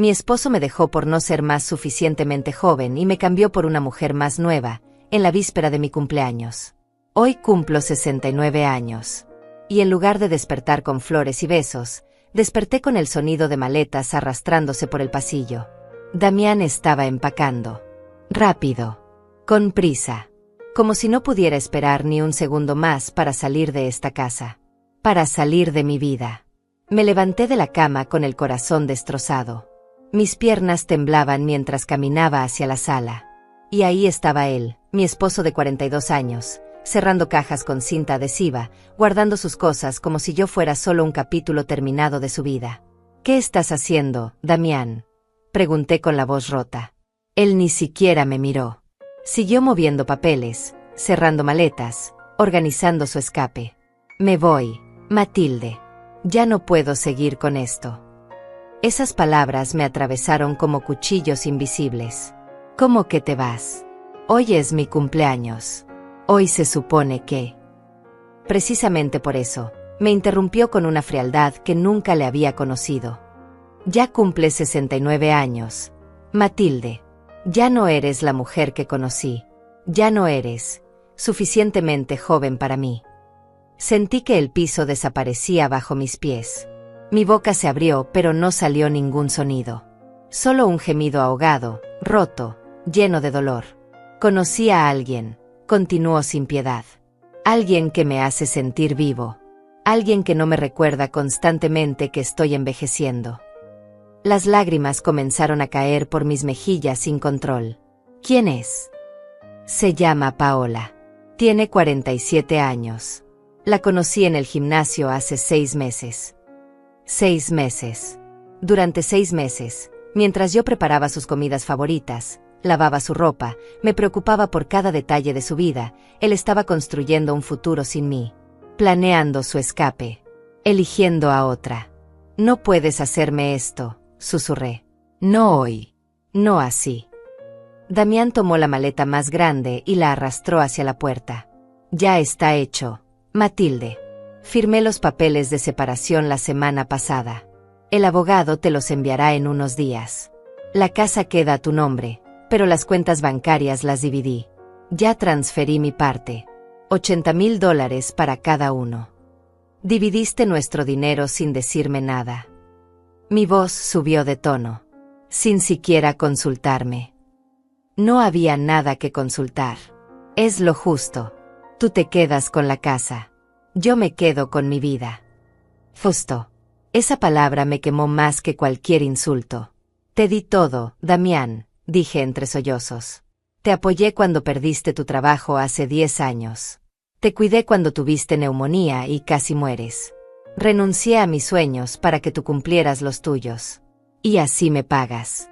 Mi esposo me dejó por no ser más suficientemente joven y me cambió por una mujer más nueva, en la víspera de mi cumpleaños. Hoy cumplo 69 años. Y en lugar de despertar con flores y besos, desperté con el sonido de maletas arrastrándose por el pasillo. Damián estaba empacando. Rápido. Con prisa. Como si no pudiera esperar ni un segundo más para salir de esta casa. Para salir de mi vida. Me levanté de la cama con el corazón destrozado. Mis piernas temblaban mientras caminaba hacia la sala. Y ahí estaba él, mi esposo de 42 años, cerrando cajas con cinta adhesiva, guardando sus cosas como si yo fuera solo un capítulo terminado de su vida. ¿Qué estás haciendo, Damián?, pregunté con la voz rota. Él ni siquiera me miró. Siguió moviendo papeles, cerrando maletas, organizando su escape. Me voy, Matilde. Ya no puedo seguir con esto. Esas palabras me atravesaron como cuchillos invisibles. ¿Cómo que te vas? Hoy es mi cumpleaños. Hoy se supone que... Precisamente por eso, me interrumpió con una frialdad que nunca le había conocido. Ya cumples 69 años. Matilde, ya no eres la mujer que conocí. Ya no eres suficientemente joven para mí. Sentí que el piso desaparecía bajo mis pies. Mi boca se abrió, pero no salió ningún sonido. Solo un gemido ahogado, roto, lleno de dolor. Conocí a alguien, continuó sin piedad. Alguien que me hace sentir vivo. Alguien que no me recuerda constantemente que estoy envejeciendo. Las lágrimas comenzaron a caer por mis mejillas sin control. ¿Quién es? Se llama Paola. Tiene 47 años. La conocí en el gimnasio hace 6 meses. 6 meses. Durante 6 meses, mientras yo preparaba sus comidas favoritas, lavaba su ropa, me preocupaba por cada detalle de su vida, él estaba construyendo un futuro sin mí, planeando su escape, eligiendo a otra. No puedes hacerme esto, susurré. No hoy. No así. Damián tomó la maleta más grande y la arrastró hacia la puerta. Ya está hecho, Matilde. Firmé los papeles de separación la semana pasada. El abogado te los enviará en unos días. La casa queda a tu nombre, pero las cuentas bancarias las dividí. Ya transferí mi parte. $80,000 para cada uno. Dividiste nuestro dinero sin decirme nada. Mi voz subió de tono. Sin siquiera consultarme. No había nada que consultar. Es lo justo. Tú te quedas con la casa. Yo me quedo con mi vida. Justo. Esa palabra me quemó más que cualquier insulto. Te di todo, Damián, dije entre sollozos. Te apoyé cuando perdiste tu trabajo hace 10 años. Te cuidé cuando tuviste neumonía y casi mueres. Renuncié a mis sueños para que tú cumplieras los tuyos. Y así me pagas.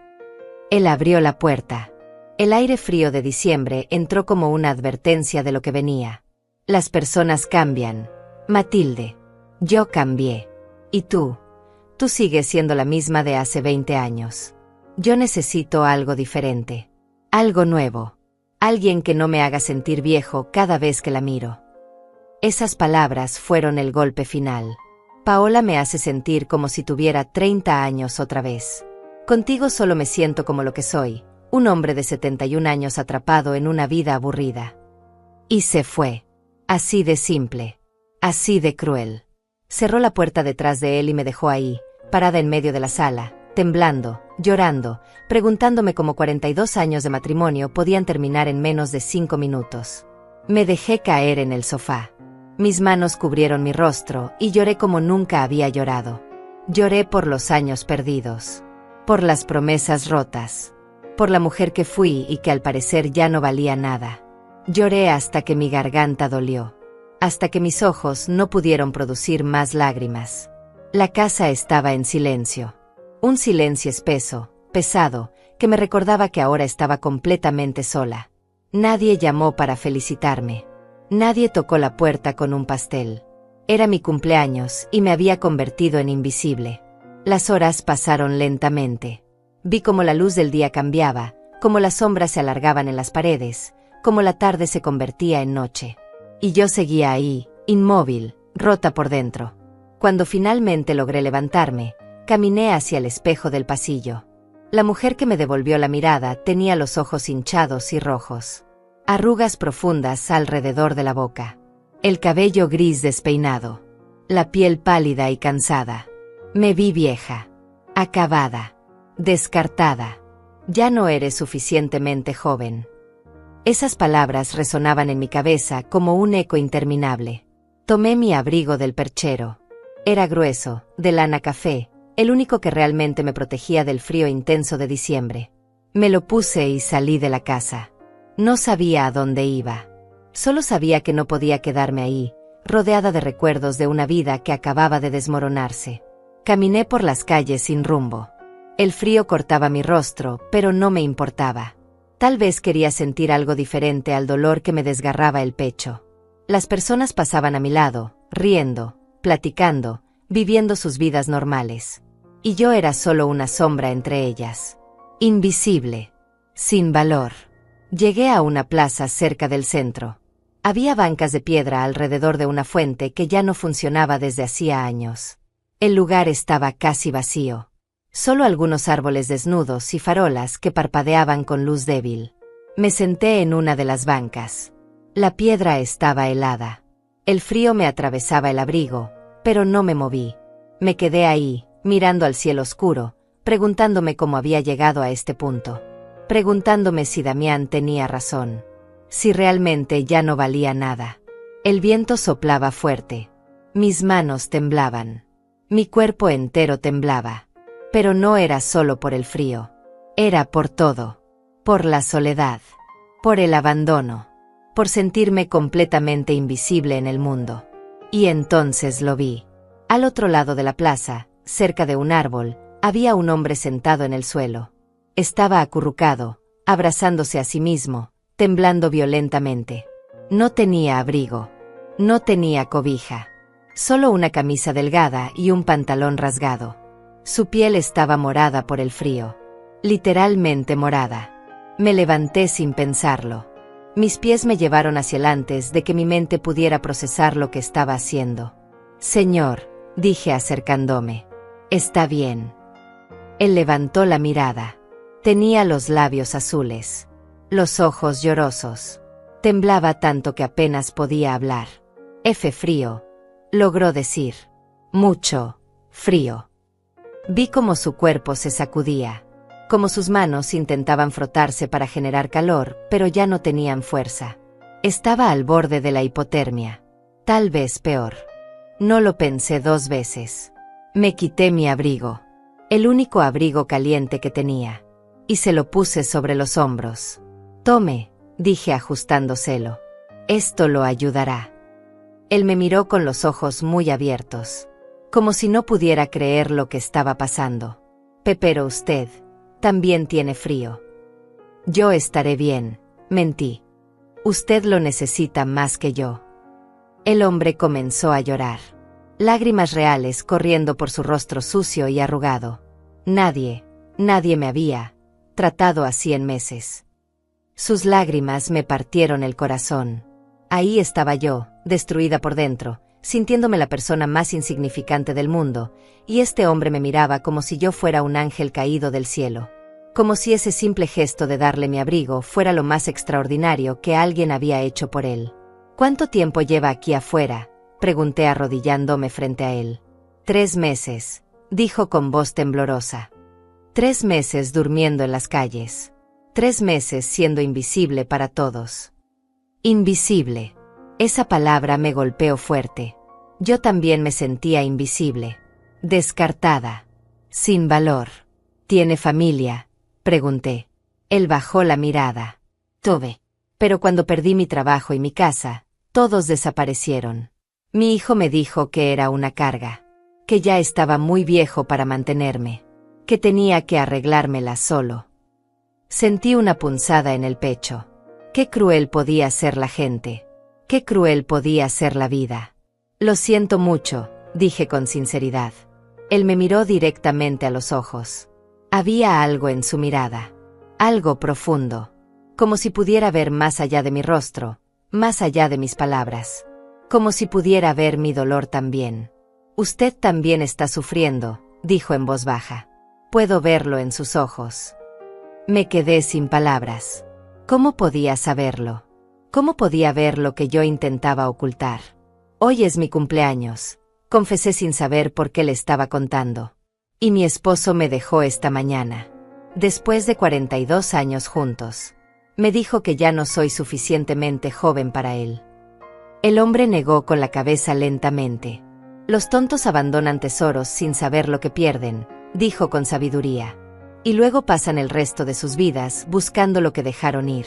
Él abrió la puerta. El aire frío de diciembre entró como una advertencia de lo que venía. Las personas cambian, Matilde. Yo cambié. Y tú sigues siendo la misma de hace 20 años. Yo necesito algo diferente. Algo nuevo. Alguien que no me haga sentir viejo cada vez que la miro. Esas palabras fueron el golpe final. Paola me hace sentir como si tuviera 30 años otra vez. Contigo solo me siento como lo que soy, un hombre de 71 años atrapado en una vida aburrida. Y se fue. Así de simple. Así de cruel. Cerró la puerta detrás de él y me dejó ahí, parada en medio de la sala, temblando, llorando, preguntándome cómo 42 años de matrimonio podían terminar en menos de 5 minutos. Me dejé caer en el sofá. Mis manos cubrieron mi rostro y lloré como nunca había llorado. Lloré por los años perdidos. Por las promesas rotas. Por la mujer que fui y que al parecer ya no valía nada. Lloré hasta que mi garganta dolió. Hasta que mis ojos no pudieron producir más lágrimas. La casa estaba en silencio. Un silencio espeso, pesado, que me recordaba que ahora estaba completamente sola. Nadie llamó para felicitarme. Nadie tocó la puerta con un pastel. Era mi cumpleaños y me había convertido en invisible. Las horas pasaron lentamente. Vi cómo la luz del día cambiaba, cómo las sombras se alargaban en las paredes, cómo la tarde se convertía en noche. Y yo seguía ahí, inmóvil, rota por dentro. Cuando finalmente logré levantarme, caminé hacia el espejo del pasillo. La mujer que me devolvió la mirada tenía los ojos hinchados y rojos, arrugas profundas alrededor de la boca, el cabello gris despeinado, la piel pálida y cansada. Me vi vieja, acabada, descartada. Ya no eres suficientemente joven. Esas palabras resonaban en mi cabeza como un eco interminable. Tomé mi abrigo del perchero. Era grueso, de lana café, el único que realmente me protegía del frío intenso de diciembre. Me lo puse y salí de la casa. No sabía a dónde iba. Solo sabía que no podía quedarme ahí, rodeada de recuerdos de una vida que acababa de desmoronarse. Caminé por las calles sin rumbo. El frío cortaba mi rostro, pero no me importaba. Tal vez quería sentir algo diferente al dolor que me desgarraba el pecho. Las personas pasaban a mi lado, riendo, platicando, viviendo sus vidas normales. Y yo era solo una sombra entre ellas. Invisible. Sin valor. Llegué a una plaza cerca del centro. Había bancas de piedra alrededor de una fuente que ya no funcionaba desde hacía años. El lugar estaba casi vacío. Solo algunos árboles desnudos y farolas que parpadeaban con luz débil. Me senté en una de las bancas. La piedra estaba helada. El frío me atravesaba el abrigo, pero no me moví. Me quedé ahí, mirando al cielo oscuro, preguntándome cómo había llegado a este punto. Preguntándome si Damián tenía razón. Si realmente ya no valía nada. El viento soplaba fuerte. Mis manos temblaban. Mi cuerpo entero temblaba. Pero no era solo por el frío. Era por todo. Por la soledad. Por el abandono. Por sentirme completamente invisible en el mundo. Y entonces lo vi. Al otro lado de la plaza, cerca de un árbol, había un hombre sentado en el suelo. Estaba acurrucado, abrazándose a sí mismo, temblando violentamente. No tenía abrigo. No tenía cobija. Solo una camisa delgada y un pantalón rasgado. Su piel estaba morada por el frío. Literalmente morada. Me levanté sin pensarlo. Mis pies me llevaron hacia él antes de que mi mente pudiera procesar lo que estaba haciendo. «Señor», dije acercándome. «Está bien». Él levantó la mirada. Tenía los labios azules. Los ojos llorosos. Temblaba tanto que apenas podía hablar. Frío. Logró decir. Mucho frío. Vi cómo su cuerpo se sacudía. Como sus manos intentaban frotarse para generar calor, pero ya no tenían fuerza. Estaba al borde de la hipotermia. Tal vez peor. No lo pensé 2 veces. Me quité mi abrigo. El único abrigo caliente que tenía. Y se lo puse sobre los hombros. «Tome», dije ajustándoselo. «Esto lo ayudará». Él me miró con los ojos muy abiertos. Como si no pudiera creer lo que estaba pasando. «Pero usted también tiene frío». «Yo estaré bien», mentí. «Usted lo necesita más que yo». El hombre comenzó a llorar. Lágrimas reales corriendo por su rostro sucio y arrugado. Nadie me había tratado así en meses. Sus lágrimas me partieron el corazón. Ahí estaba yo, destruida por dentro, sintiéndome la persona más insignificante del mundo, y este hombre me miraba como si yo fuera un ángel caído del cielo. Como si ese simple gesto de darle mi abrigo fuera lo más extraordinario que alguien había hecho por él. «¿Cuánto tiempo lleva aquí afuera?», pregunté arrodillándome frente a él. 3 meses, dijo con voz temblorosa. 3 meses durmiendo en las calles. 3 meses siendo invisible para todos. Invisible. Esa palabra me golpeó fuerte. Yo también me sentía invisible. Descartada. Sin valor. ¿Tiene familia?, pregunté. Él bajó la mirada. «Tuve. Pero cuando perdí mi trabajo y mi casa, todos desaparecieron. Mi hijo me dijo que era una carga. Que ya estaba muy viejo para mantenerme. Que tenía que arreglármela solo». Sentí una punzada en el pecho. Qué cruel podía ser la gente. Qué cruel podía ser la vida. «Lo siento mucho», dije con sinceridad. Él me miró directamente a los ojos. Había algo en su mirada. Algo profundo. Como si pudiera ver más allá de mi rostro, más allá de mis palabras. Como si pudiera ver mi dolor también. «Usted también está sufriendo», dijo en voz baja. Puedo verlo en sus ojos. Me quedé sin palabras. ¿Cómo podía saberlo? ¿Cómo podía ver lo que yo intentaba ocultar? Hoy es mi cumpleaños, confesé sin saber por qué le estaba contando. Y mi esposo me dejó esta mañana. Después de 42 años juntos. Me dijo que ya no soy suficientemente joven para él. El hombre negó con la cabeza lentamente. Los tontos abandonan tesoros sin saber lo que pierden, dijo con sabiduría. Y luego pasan el resto de sus vidas buscando lo que dejaron ir.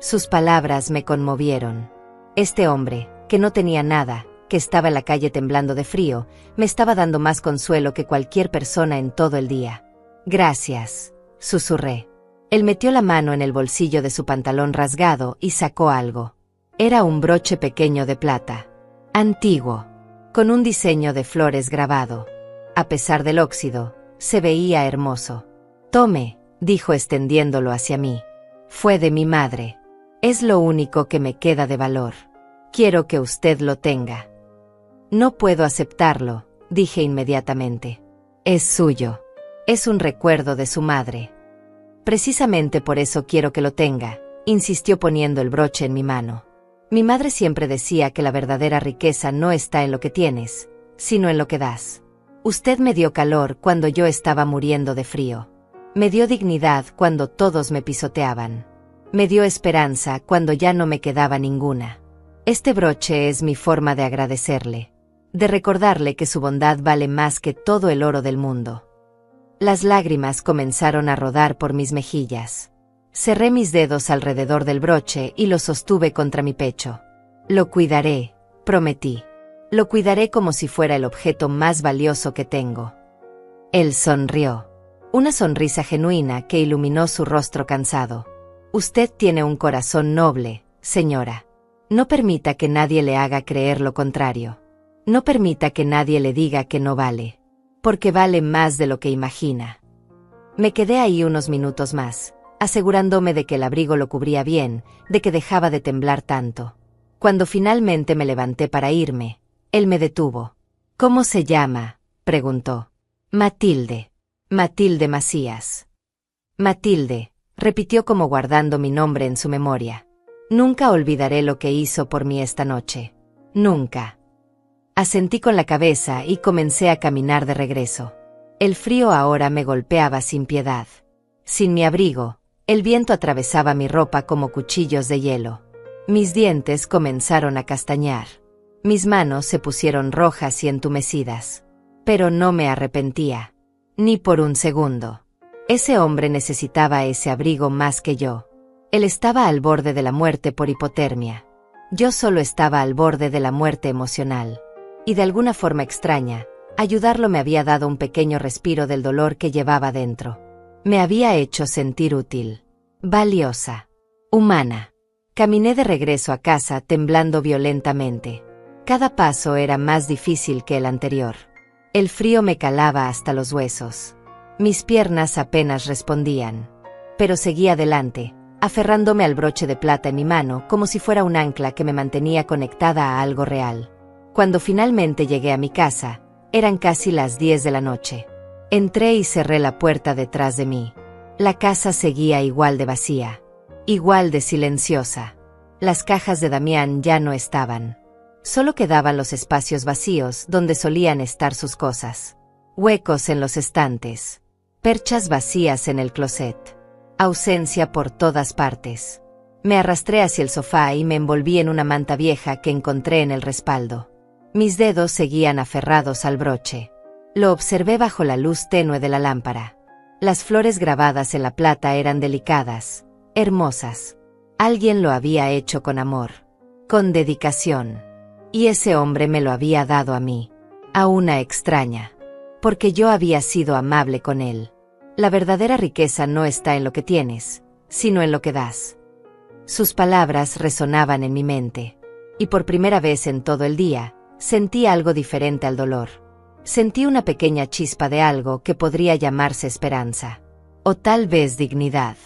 Sus palabras me conmovieron. Este hombre, que no tenía nada, que estaba en la calle temblando de frío, me estaba dando más consuelo que cualquier persona en todo el día. Gracias, susurré. Él metió la mano en el bolsillo de su pantalón rasgado y sacó algo. Era un broche pequeño de plata. Antiguo. Con un diseño de flores grabado. A pesar del óxido, se veía hermoso. Tome, dijo extendiéndolo hacia mí. Fue de mi madre. Es lo único que me queda de valor. Quiero que usted lo tenga. No puedo aceptarlo, dije inmediatamente. Es suyo. Es un recuerdo de su madre. Precisamente por eso quiero que lo tenga, insistió poniendo el broche en mi mano. Mi madre siempre decía que la verdadera riqueza no está en lo que tienes, sino en lo que das. Usted me dio calor cuando yo estaba muriendo de frío. Me dio dignidad cuando todos me pisoteaban. Me dio esperanza cuando ya no me quedaba ninguna. Este broche es mi forma de agradecerle, de recordarle que su bondad vale más que todo el oro del mundo. Las lágrimas comenzaron a rodar por mis mejillas. Cerré mis dedos alrededor del broche y lo sostuve contra mi pecho. Lo cuidaré, prometí. Lo cuidaré como si fuera el objeto más valioso que tengo. Él sonrió. Una sonrisa genuina que iluminó su rostro cansado. Usted tiene un corazón noble, señora. No permita que nadie le haga creer lo contrario. No permita que nadie le diga que no vale. Porque vale más de lo que imagina. Me quedé ahí unos minutos más, asegurándome de que el abrigo lo cubría bien, de que dejaba de temblar tanto. Cuando finalmente me levanté para irme, él me detuvo. ¿Cómo se llama?, preguntó. Matilde. Matilde Macías. Matilde, repitió como guardando mi nombre en su memoria. Nunca olvidaré lo que hizo por mí esta noche. Nunca. Asentí con la cabeza y comencé a caminar de regreso. El frío ahora me golpeaba sin piedad. Sin mi abrigo, el viento atravesaba mi ropa como cuchillos de hielo. Mis dientes comenzaron a castañar. Mis manos se pusieron rojas y entumecidas. Pero no me arrepentía. Ni por un segundo. Ese hombre necesitaba ese abrigo más que yo. Él estaba al borde de la muerte por hipotermia. Yo solo estaba al borde de la muerte emocional. Y de alguna forma extraña, ayudarlo me había dado un pequeño respiro del dolor que llevaba dentro. Me había hecho sentir útil, valiosa, humana. Caminé de regreso a casa temblando violentamente. Cada paso era más difícil que el anterior. El frío me calaba hasta los huesos. Mis piernas apenas respondían. Pero seguí adelante, aferrándome al broche de plata en mi mano como si fuera un ancla que me mantenía conectada a algo real. Cuando finalmente llegué a mi casa, eran casi las 10 de la noche. Entré y cerré la puerta detrás de mí. La casa seguía igual de vacía, igual de silenciosa. Las cajas de Damián ya no estaban. Solo quedaban los espacios vacíos donde solían estar sus cosas. Huecos en los estantes. Perchas vacías en el closet. Ausencia por todas partes. Me arrastré hacia el sofá y me envolví en una manta vieja que encontré en el respaldo. Mis dedos seguían aferrados al broche. Lo observé bajo la luz tenue de la lámpara. Las flores grabadas en la plata eran delicadas, hermosas. Alguien lo había hecho con amor, con dedicación. Y ese hombre me lo había dado a mí, a una extraña. Porque yo había sido amable con él. La verdadera riqueza no está en lo que tienes, sino en lo que das. Sus palabras resonaban en mi mente. Y por primera vez en todo el día, sentí algo diferente al dolor. Sentí una pequeña chispa de algo que podría llamarse esperanza. O tal vez dignidad.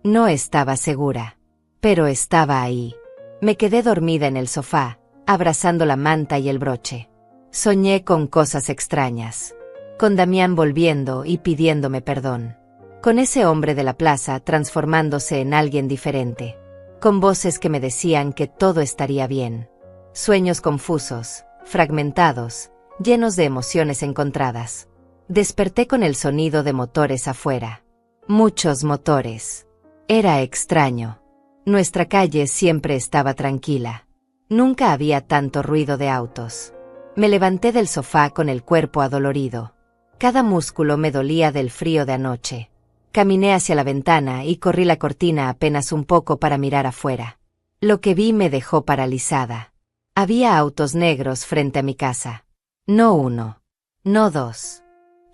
No estaba segura. Pero estaba ahí. Me quedé dormida en el sofá, abrazando la manta y el broche. Soñé con cosas extrañas. con Damián volviendo y pidiéndome perdón, con ese hombre de la plaza transformándose en alguien diferente, con voces que me decían que todo estaría bien, sueños confusos, fragmentados, llenos de emociones encontradas. Desperté con el sonido de motores afuera. Muchos motores. Era extraño. Nuestra calle siempre estaba tranquila. Nunca había tanto ruido de autos. Me levanté del sofá con el cuerpo adolorido. Cada músculo me dolía del frío de anoche. Caminé hacia la ventana y corrí la cortina apenas un poco para mirar afuera. Lo que vi me dejó paralizada. Había autos negros frente a mi casa. No uno. No dos.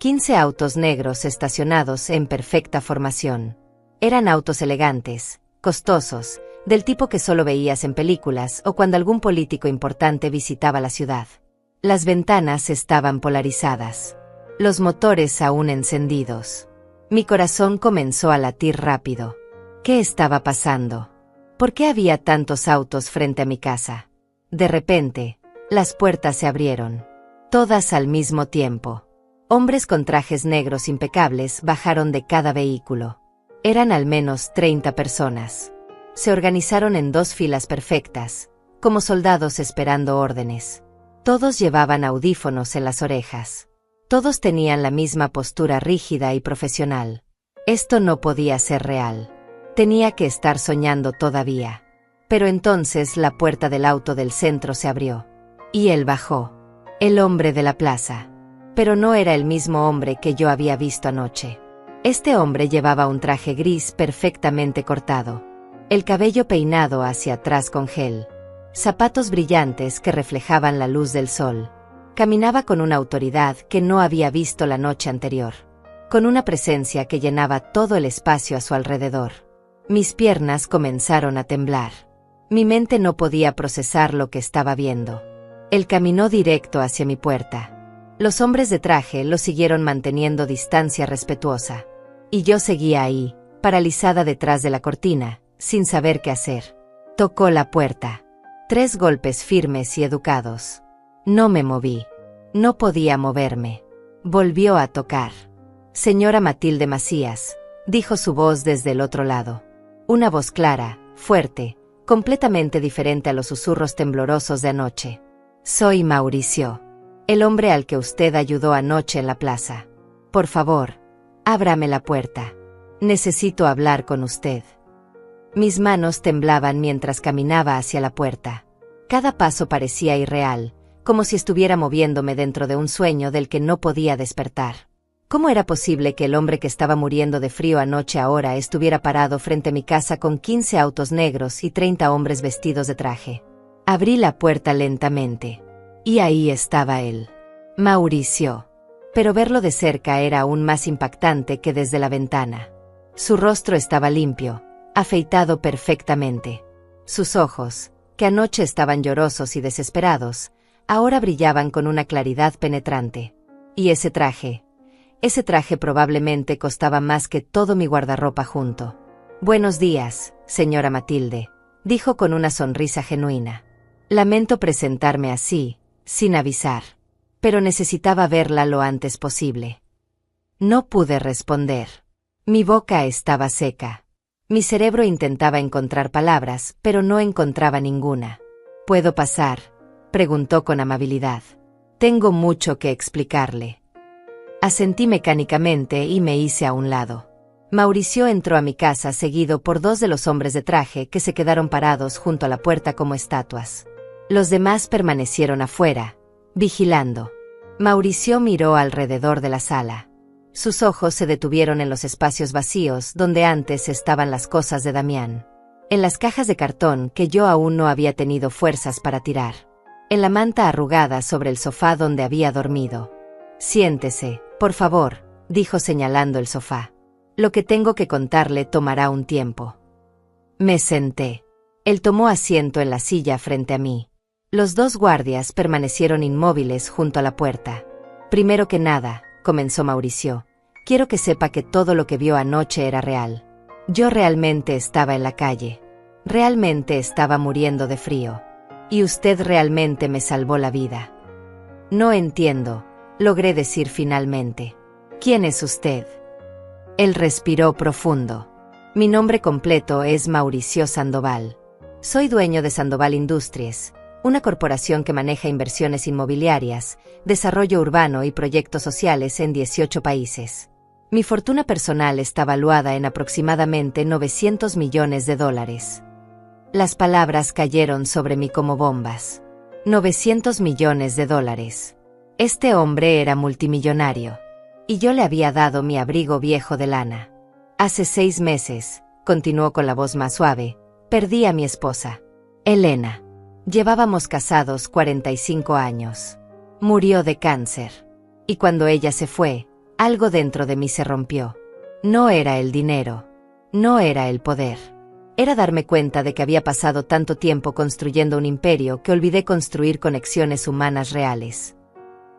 15 autos negros estacionados en perfecta formación. Eran autos elegantes, costosos, del tipo que solo veías en películas o cuando algún político importante visitaba la ciudad. Las ventanas estaban polarizadas. Los motores aún encendidos. Mi corazón comenzó a latir rápido. ¿Qué estaba pasando? ¿Por qué había tantos autos frente a mi casa? De repente, las puertas se abrieron. Todas al mismo tiempo. Hombres con trajes negros impecables bajaron de cada vehículo. Eran al menos 30 personas. Se organizaron en 2 filas perfectas, como soldados esperando órdenes. Todos llevaban audífonos en las orejas. Todos tenían la misma postura rígida y profesional. Esto no podía ser real. Tenía que estar soñando todavía. Pero entonces la puerta del auto del centro se abrió. Y él bajó. El hombre de la plaza. Pero no era el mismo hombre que yo había visto anoche. Este hombre llevaba un traje gris perfectamente cortado. El cabello peinado hacia atrás con gel. Zapatos brillantes que reflejaban la luz del sol. Caminaba con una autoridad que no había visto la noche anterior. Con una presencia que llenaba todo el espacio a su alrededor. Mis piernas comenzaron a temblar. Mi mente no podía procesar lo que estaba viendo. Él caminó directo hacia mi puerta. Los hombres de traje lo siguieron manteniendo distancia respetuosa. Y yo seguía ahí, paralizada detrás de la cortina, sin saber qué hacer. Tocó la puerta. 3 golpes firmes y educados. No me moví. No podía moverme. Volvió a tocar. Señora Matilde Macías, dijo su voz desde el otro lado. Una voz clara, fuerte, completamente diferente a los susurros temblorosos de anoche. Soy Mauricio. El hombre al que usted ayudó anoche en la plaza. Por favor, ábrame la puerta. Necesito hablar con usted. Mis manos temblaban mientras caminaba hacia la puerta. Cada paso parecía irreal, como si estuviera moviéndome dentro de un sueño del que no podía despertar. ¿Cómo era posible que el hombre que estaba muriendo de frío anoche ahora estuviera parado frente a mi casa con 15 autos negros y 30 hombres vestidos de traje? Abrí la puerta lentamente. Y ahí estaba él. Mauricio. Pero verlo de cerca era aún más impactante que desde la ventana. Su rostro estaba limpio, afeitado perfectamente. Sus ojos, que anoche estaban llorosos y desesperados, ahora brillaban con una claridad penetrante. Y ese traje probablemente costaba más que todo mi guardarropa junto. Buenos días, señora Matilde, dijo con una sonrisa genuina. Lamento presentarme así, sin avisar, pero necesitaba verla lo antes posible. No pude responder. Mi boca estaba seca. Mi cerebro intentaba encontrar palabras, pero no encontraba ninguna. ¿Puedo pasar?, preguntó con amabilidad. Tengo mucho que explicarle. Asentí mecánicamente y me hice a un lado. Mauricio entró a mi casa seguido por 2 de los hombres de traje que se quedaron parados junto a la puerta como estatuas. Los demás permanecieron afuera, vigilando. Mauricio miró alrededor de la sala. Sus ojos se detuvieron en los espacios vacíos donde antes estaban las cosas de Damián. En las cajas de cartón que yo aún no había tenido fuerzas para tirar. En la manta arrugada sobre el sofá donde había dormido. Siéntese, por favor, dijo señalando el sofá. Lo que tengo que contarle tomará un tiempo. Me senté. Él tomó asiento en la silla frente a mí. Los 2 guardias permanecieron inmóviles junto a la puerta. Primero que nada, comenzó Mauricio, quiero que sepa que todo lo que vio anoche era real. Yo realmente estaba en la calle. Realmente estaba muriendo de frío. Y usted realmente me salvó la vida. No entiendo, logré decir finalmente. ¿Quién es usted? Él respiró profundo. Mi nombre completo es Mauricio Sandoval. Soy dueño de Sandoval Industries, una corporación que maneja inversiones inmobiliarias, desarrollo urbano y proyectos sociales en 18 países. Mi fortuna personal está valuada en aproximadamente $900 millones. Las palabras cayeron sobre mí como bombas. $900 millones. Este hombre era multimillonario. Y yo le había dado mi abrigo viejo de lana. Hace 6 meses, continuó con la voz más suave, perdí a mi esposa, Elena. Llevábamos casados 45 años. Murió de cáncer. Y cuando ella se fue, algo dentro de mí se rompió. No era el dinero. No era el poder. Era darme cuenta de que había pasado tanto tiempo construyendo un imperio que olvidé construir conexiones humanas reales.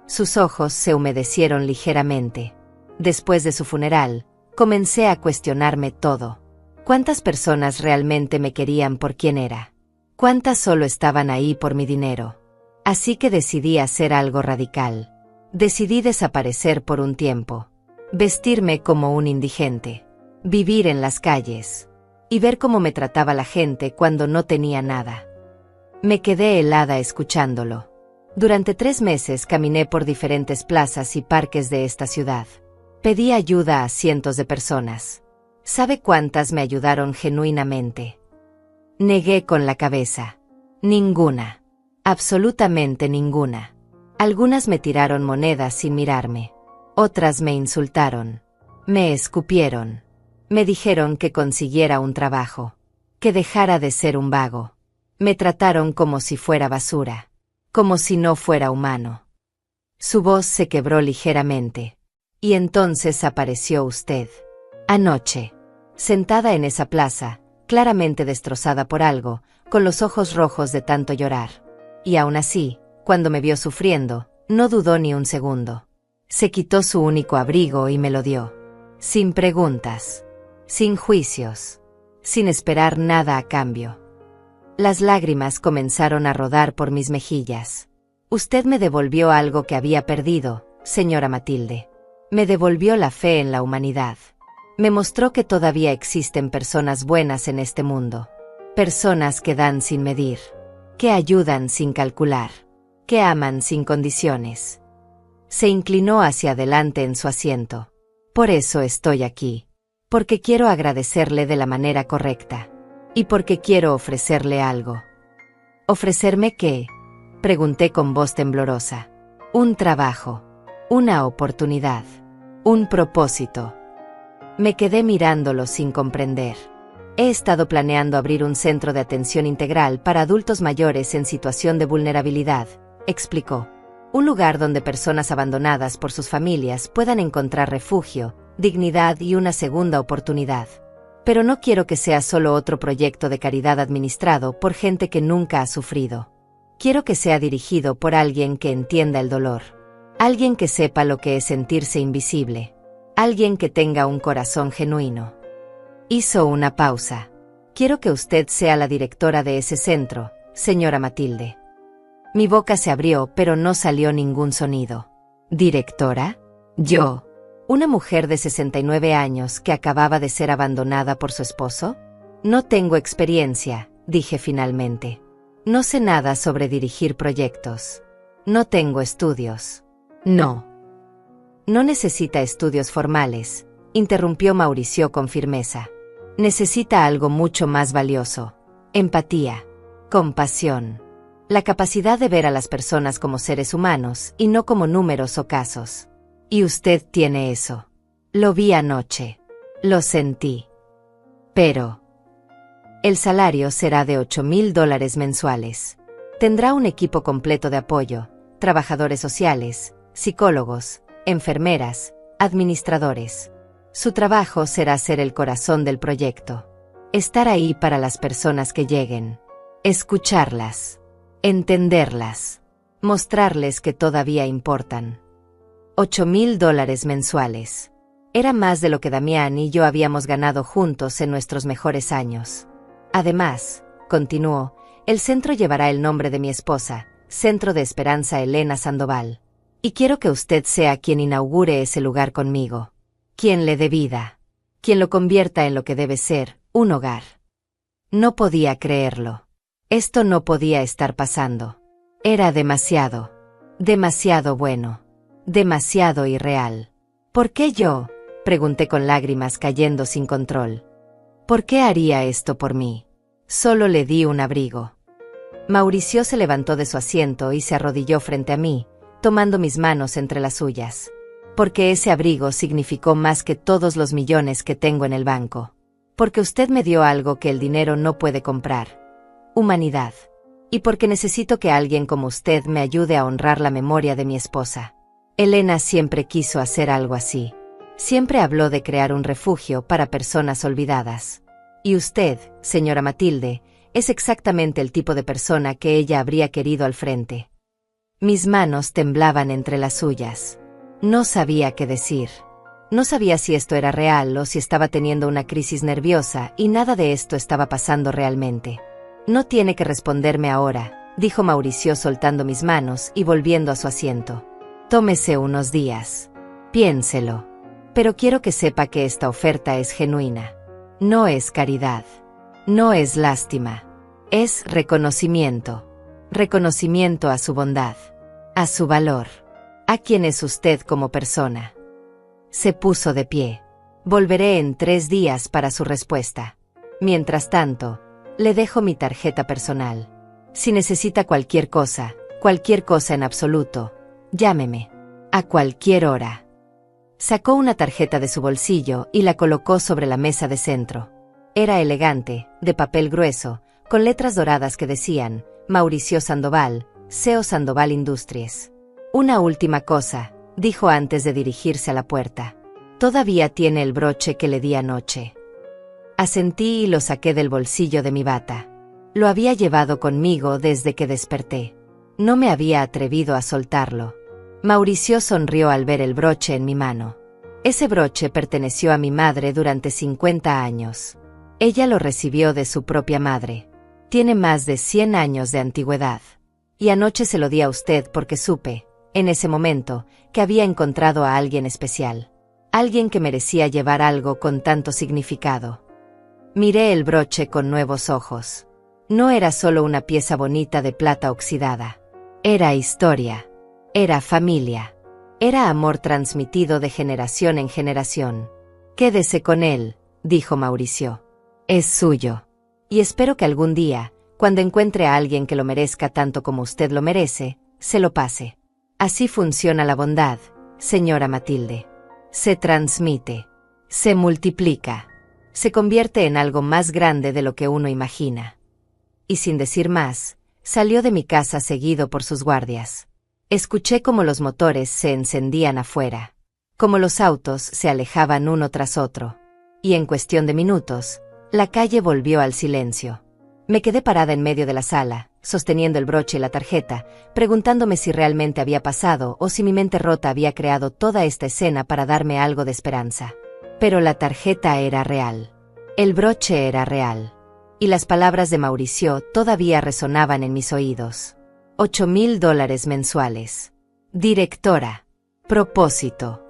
Sus ojos se humedecieron ligeramente. Después de su funeral, comencé a cuestionarme todo. ¿Cuántas personas realmente me querían por quien era? ¿Cuántas solo estaban ahí por mi dinero? Así que decidí hacer algo radical. Decidí desaparecer por un tiempo. Vestirme como un indigente. Vivir en las calles. Y ver cómo me trataba la gente cuando no tenía nada. Me quedé helada escuchándolo. Durante 3 meses caminé por diferentes plazas y parques de esta ciudad. Pedí ayuda a cientos de personas. ¿Sabe cuántas me ayudaron genuinamente? Negué con la cabeza. Ninguna. Absolutamente ninguna. Algunas me tiraron monedas sin mirarme. Otras me insultaron. Me escupieron. Me dijeron que consiguiera un trabajo. Que dejara de ser un vago. Me trataron como si fuera basura. Como si no fuera humano. Su voz se quebró ligeramente. Y entonces apareció usted. Anoche. Sentada en esa plaza, claramente destrozada por algo, con los ojos rojos de tanto llorar. Y aún así, cuando me vio sufriendo, no dudó ni un segundo. Se quitó su único abrigo y me lo dio. Sin preguntas. Sin juicios. Sin esperar nada a cambio. Las lágrimas comenzaron a rodar por mis mejillas. Usted me devolvió algo que había perdido, señora Matilde. Me devolvió la fe en la humanidad. Me mostró que todavía existen personas buenas en este mundo. Personas que dan sin medir. Que ayudan sin calcular. Que aman sin condiciones. Se inclinó hacia adelante en su asiento. Por eso estoy aquí. Porque quiero agradecerle de la manera correcta. Y porque quiero ofrecerle algo. ¿Ofrecerme qué? Pregunté con voz temblorosa. Un trabajo. Una oportunidad. Un propósito. Me quedé mirándolo sin comprender. He estado planeando abrir un centro de atención integral para adultos mayores en situación de vulnerabilidad, explicó. Un lugar donde personas abandonadas por sus familias puedan encontrar refugio, dignidad y una segunda oportunidad. Pero no quiero que sea solo otro proyecto de caridad administrado por gente que nunca ha sufrido. Quiero que sea dirigido por alguien que entienda el dolor. Alguien que sepa lo que es sentirse invisible. Alguien que tenga un corazón genuino. Hizo una pausa. Quiero que usted sea la directora de ese centro, señora Matilde. Mi boca se abrió, pero no salió ningún sonido. ¿Directora? ¿Yo? ¿Una mujer de 69 años que acababa de ser abandonada por su esposo? No tengo experiencia, dije finalmente. No sé nada sobre dirigir proyectos. No tengo estudios. No. No necesita estudios formales, interrumpió Mauricio con firmeza. Necesita algo mucho más valioso. Empatía. Compasión. La capacidad de ver a las personas como seres humanos y no como números o casos. Y usted tiene eso. Lo vi anoche. Lo sentí. Pero el salario será de $8,000 mensuales. Tendrá un equipo completo de apoyo, trabajadores sociales, psicólogos, enfermeras, administradores. Su trabajo será ser el corazón del proyecto. Estar ahí para las personas que lleguen. Escucharlas. Entenderlas. Mostrarles que todavía importan. $8,000 mensuales. Era más de lo que Damián y yo habíamos ganado juntos en nuestros mejores años. Además, continuó, el centro llevará el nombre de mi esposa, Centro de Esperanza Elena Sandoval. Y quiero que usted sea quien inaugure ese lugar conmigo. Quien le dé vida. Quien lo convierta en lo que debe ser, un hogar. No podía creerlo. Esto no podía estar pasando. Era demasiado. Demasiado bueno. Demasiado irreal. ¿Por qué yo? Pregunté con lágrimas cayendo sin control. ¿Por qué haría esto por mí? Solo le di un abrigo. Mauricio se levantó de su asiento y se arrodilló frente a mí, tomando mis manos entre las suyas. Porque ese abrigo significó más que todos los millones que tengo en el banco. Porque usted me dio algo que el dinero no puede comprar. Humanidad. Y porque necesito que alguien como usted me ayude a honrar la memoria de mi esposa. Elena siempre quiso hacer algo así. Siempre habló de crear un refugio para personas olvidadas. Y usted, señora Matilde, es exactamente el tipo de persona que ella habría querido al frente. Mis manos temblaban entre las suyas. No sabía qué decir. No sabía si esto era real o si estaba teniendo una crisis nerviosa y nada de esto estaba pasando realmente. No tiene que responderme ahora, dijo Mauricio soltando mis manos y volviendo a su asiento. Tómese unos días. Piénselo. Pero quiero que sepa que esta oferta es genuina. No es caridad. No es lástima. Es reconocimiento. Reconocimiento a su bondad. A su valor. A quién es usted como persona. Se puso de pie. Volveré en 3 días para su respuesta. Mientras tanto, le dejo mi tarjeta personal. Si necesita cualquier cosa en absoluto, llámeme. A cualquier hora. Sacó una tarjeta de su bolsillo y la colocó sobre la mesa de centro. Era elegante, de papel grueso, con letras doradas que decían, Mauricio Sandoval, CEO Sandoval Industries. Una última cosa, dijo antes de dirigirse a la puerta. Todavía tiene el broche que le di anoche. Asentí y lo saqué del bolsillo de mi bata. Lo había llevado conmigo desde que desperté. No me había atrevido a soltarlo. Mauricio sonrió al ver el broche en mi mano. Ese broche perteneció a mi madre durante 50 años. Ella lo recibió de su propia madre. Tiene más de 100 años de antigüedad. Y anoche se lo di a usted porque supe, en ese momento, que había encontrado a alguien especial. Alguien que merecía llevar algo con tanto significado. Miré el broche con nuevos ojos. No era solo una pieza bonita de plata oxidada. Era historia. Era familia. Era amor transmitido de generación en generación. Quédese con él, dijo Mauricio. Es suyo. Y espero que algún día, cuando encuentre a alguien que lo merezca tanto como usted lo merece, se lo pase. Así funciona la bondad, señora Matilde. Se transmite. Se multiplica. Se convierte en algo más grande de lo que uno imagina. Y sin decir más, salió de mi casa seguido por sus guardias. Escuché cómo los motores se encendían afuera, cómo los autos se alejaban uno tras otro, y en cuestión de minutos, la calle volvió al silencio. Me quedé parada en medio de la sala, sosteniendo el broche y la tarjeta, preguntándome si realmente había pasado o si mi mente rota había creado toda esta escena para darme algo de esperanza. Pero la tarjeta era real. El broche era real. Y las palabras de Mauricio todavía resonaban en mis oídos. $8,000 mensuales. Directora. Propósito.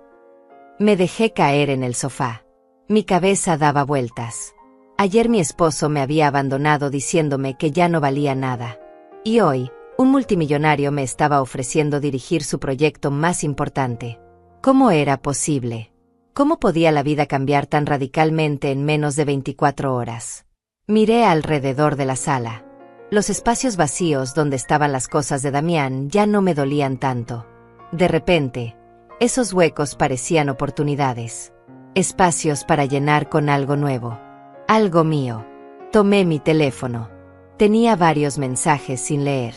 Me dejé caer en el sofá. Mi cabeza daba vueltas. Ayer mi esposo me había abandonado diciéndome que ya no valía nada. Y hoy, un multimillonario me estaba ofreciendo dirigir su proyecto más importante. ¿Cómo era posible? ¿Cómo podía la vida cambiar tan radicalmente en menos de 24 horas? Miré alrededor de la sala. Los espacios vacíos donde estaban las cosas de Damián ya no me dolían tanto. De repente, esos huecos parecían oportunidades. Espacios para llenar con algo nuevo. Algo mío. Tomé mi teléfono. Tenía varios mensajes sin leer.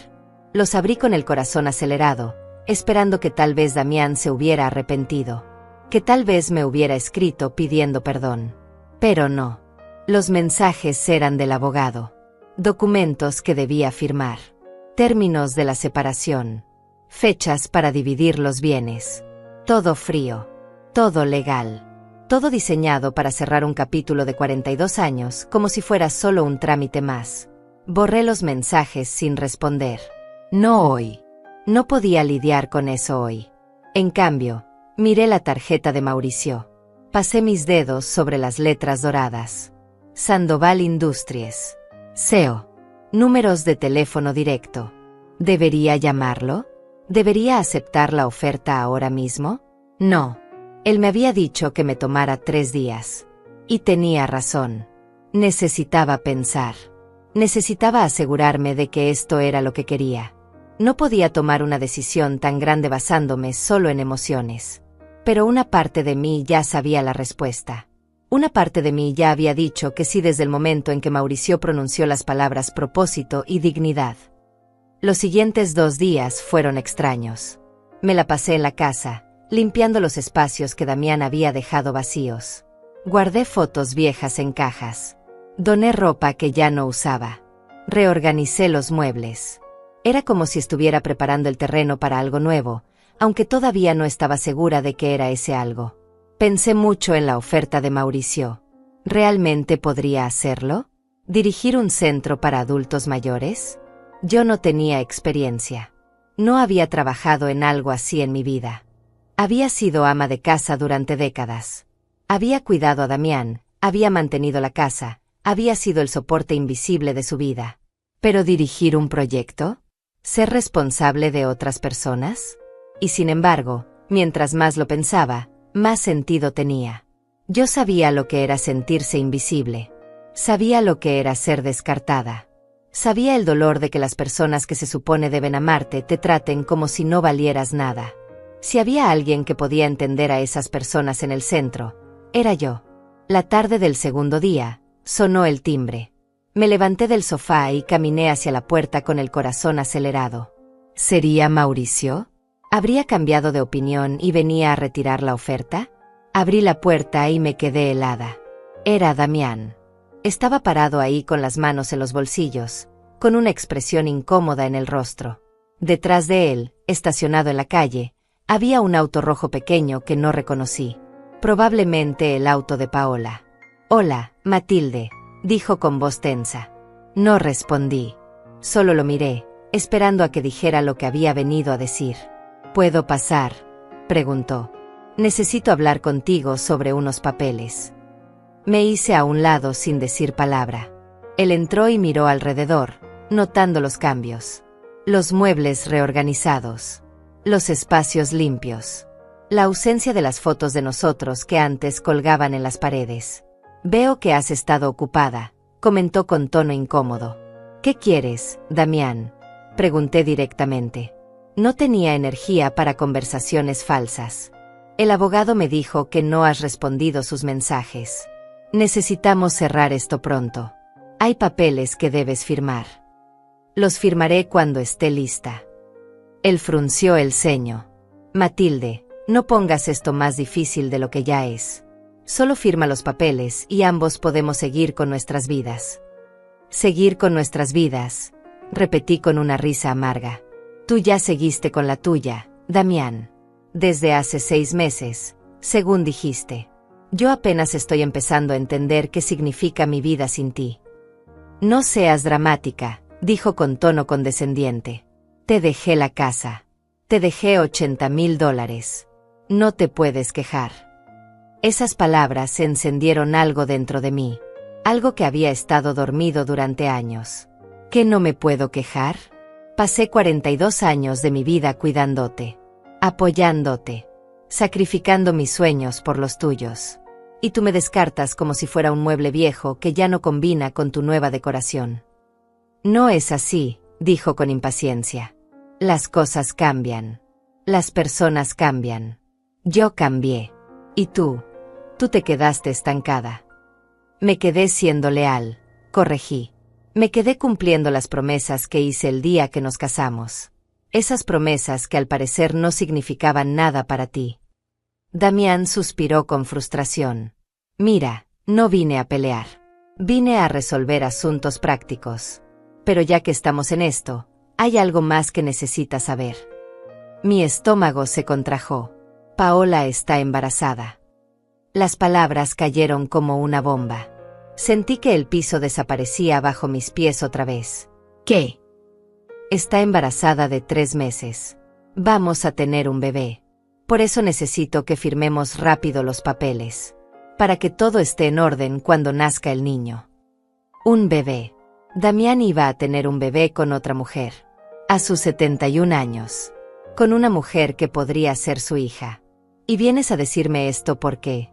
Los abrí con el corazón acelerado, esperando que tal vez Damián se hubiera arrepentido. Que tal vez me hubiera escrito pidiendo perdón. Pero no. Los mensajes eran del abogado. Documentos que debía firmar. Términos de la separación. Fechas para dividir los bienes. Todo frío. Todo legal. Todo diseñado para cerrar un capítulo de 42 años como si fuera solo un trámite más. Borré los mensajes sin responder. No hoy. No podía lidiar con eso hoy. En cambio, miré la tarjeta de Mauricio. Pasé mis dedos sobre las letras doradas. Sandoval Industries. SEO. Números de teléfono directo. ¿Debería llamarlo? ¿Debería aceptar la oferta ahora mismo? No. Él me había dicho que me tomara 3 días. Y tenía razón. Necesitaba pensar. Necesitaba asegurarme de que esto era lo que quería. No podía tomar una decisión tan grande basándome solo en emociones. Pero una parte de mí ya sabía la respuesta. Una parte de mí ya había dicho que sí desde el momento en que Mauricio pronunció las palabras propósito y dignidad. Los siguientes 2 días fueron extraños. Me la pasé en la casa, limpiando los espacios que Damián había dejado vacíos. Guardé fotos viejas en cajas. Doné ropa que ya no usaba. Reorganicé los muebles. Era como si estuviera preparando el terreno para algo nuevo, aunque todavía no estaba segura de qué era ese algo. Pensé mucho en la oferta de Mauricio. ¿Realmente podría hacerlo? ¿Dirigir un centro para adultos mayores? Yo no tenía experiencia. No había trabajado en algo así en mi vida. Había sido ama de casa durante décadas. Había cuidado a Damián, había mantenido la casa, había sido el soporte invisible de su vida. ¿Pero dirigir un proyecto? ¿Ser responsable de otras personas? Y sin embargo, mientras más lo pensaba, más sentido tenía. Yo sabía lo que era sentirse invisible. Sabía lo que era ser descartada. Sabía el dolor de que las personas que se supone deben amarte te traten como si no valieras nada. Si había alguien que podía entender a esas personas en el centro, era yo. La tarde del segundo día, sonó el timbre. Me levanté del sofá y caminé hacia la puerta con el corazón acelerado. ¿Sería Mauricio? ¿Habría cambiado de opinión y venía a retirar la oferta? Abrí la puerta y me quedé helada. Era Damián. Estaba parado ahí con las manos en los bolsillos, con una expresión incómoda en el rostro. Detrás de él, estacionado en la calle, había un auto rojo pequeño que no reconocí. Probablemente el auto de Paola. «Hola, Matilde», dijo con voz tensa. No respondí. Solo lo miré, esperando a que dijera lo que había venido a decir. «¿Puedo pasar?», preguntó. «Necesito hablar contigo sobre unos papeles». Me hice a un lado sin decir palabra. Él entró y miró alrededor, notando los cambios. Los muebles reorganizados. Los espacios limpios. La ausencia de las fotos de nosotros que antes colgaban en las paredes. «Veo que has estado ocupada», comentó con tono incómodo. «¿Qué quieres, Damián?», pregunté directamente. No tenía energía para conversaciones falsas. El abogado me dijo que no has respondido sus mensajes. Necesitamos cerrar esto pronto. Hay papeles que debes firmar. Los firmaré cuando esté lista. Él frunció el ceño. «Matilde, no pongas esto más difícil de lo que ya es. Solo firma los papeles y ambos podemos seguir con nuestras vidas». «Seguir con nuestras vidas», repetí con una risa amarga. «Tú ya seguiste con la tuya, Damián. Desde hace 6 meses, según dijiste. Yo apenas estoy empezando a entender qué significa mi vida sin ti». «No seas dramática», dijo con tono condescendiente. «Te dejé la casa. Te dejé $80,000. No te puedes quejar». Esas palabras encendieron algo dentro de mí, algo que había estado dormido durante años. ¿Qué no me puedo quejar? Pasé 42 años de mi vida cuidándote, apoyándote, sacrificando mis sueños por los tuyos. Y tú me descartas como si fuera un mueble viejo que ya no combina con tu nueva decoración. «No es así», dijo con impaciencia. «Las cosas cambian. Las personas cambian. Yo cambié. Y tú te quedaste estancada». «Me quedé siendo leal», corregí. «Me quedé cumpliendo las promesas que hice el día que nos casamos. Esas promesas que al parecer no significaban nada para ti». Damián suspiró con frustración. «Mira, no vine a pelear. Vine a resolver asuntos prácticos. Pero ya que estamos en esto, hay algo más que necesitas saber». Mi estómago se contrajo. «Paola está embarazada». Las palabras cayeron como una bomba. Sentí que el piso desaparecía bajo mis pies otra vez. «¿Qué?» «Está embarazada de 3 meses. Vamos a tener un bebé». Por eso necesito que firmemos rápido los papeles, para que todo esté en orden cuando nazca el niño. Un bebé. Damián iba a tener un bebé con otra mujer, a sus 71 años, con una mujer que podría ser su hija. ¿Y vienes a decirme esto por qué?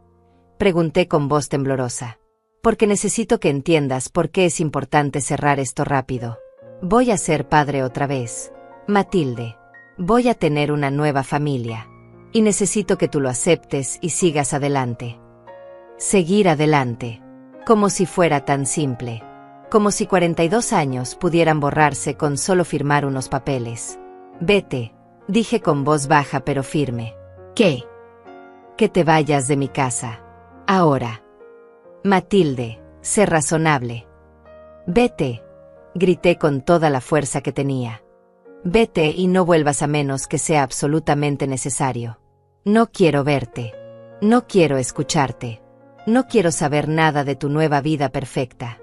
Pregunté con voz temblorosa. Porque necesito que entiendas por qué es importante cerrar esto rápido. Voy a ser padre otra vez, Matilde. Voy a tener una nueva familia. Y necesito que tú lo aceptes y sigas adelante. Seguir adelante. Como si fuera tan simple. Como si 42 años pudieran borrarse con solo firmar unos papeles. Vete, dije con voz baja pero firme. ¿Qué? Que te vayas de mi casa. Ahora. Matilde, sé razonable. Vete, grité con toda la fuerza que tenía. Vete y no vuelvas a menos que sea absolutamente necesario. No quiero verte. No quiero escucharte. No quiero saber nada de tu nueva vida perfecta.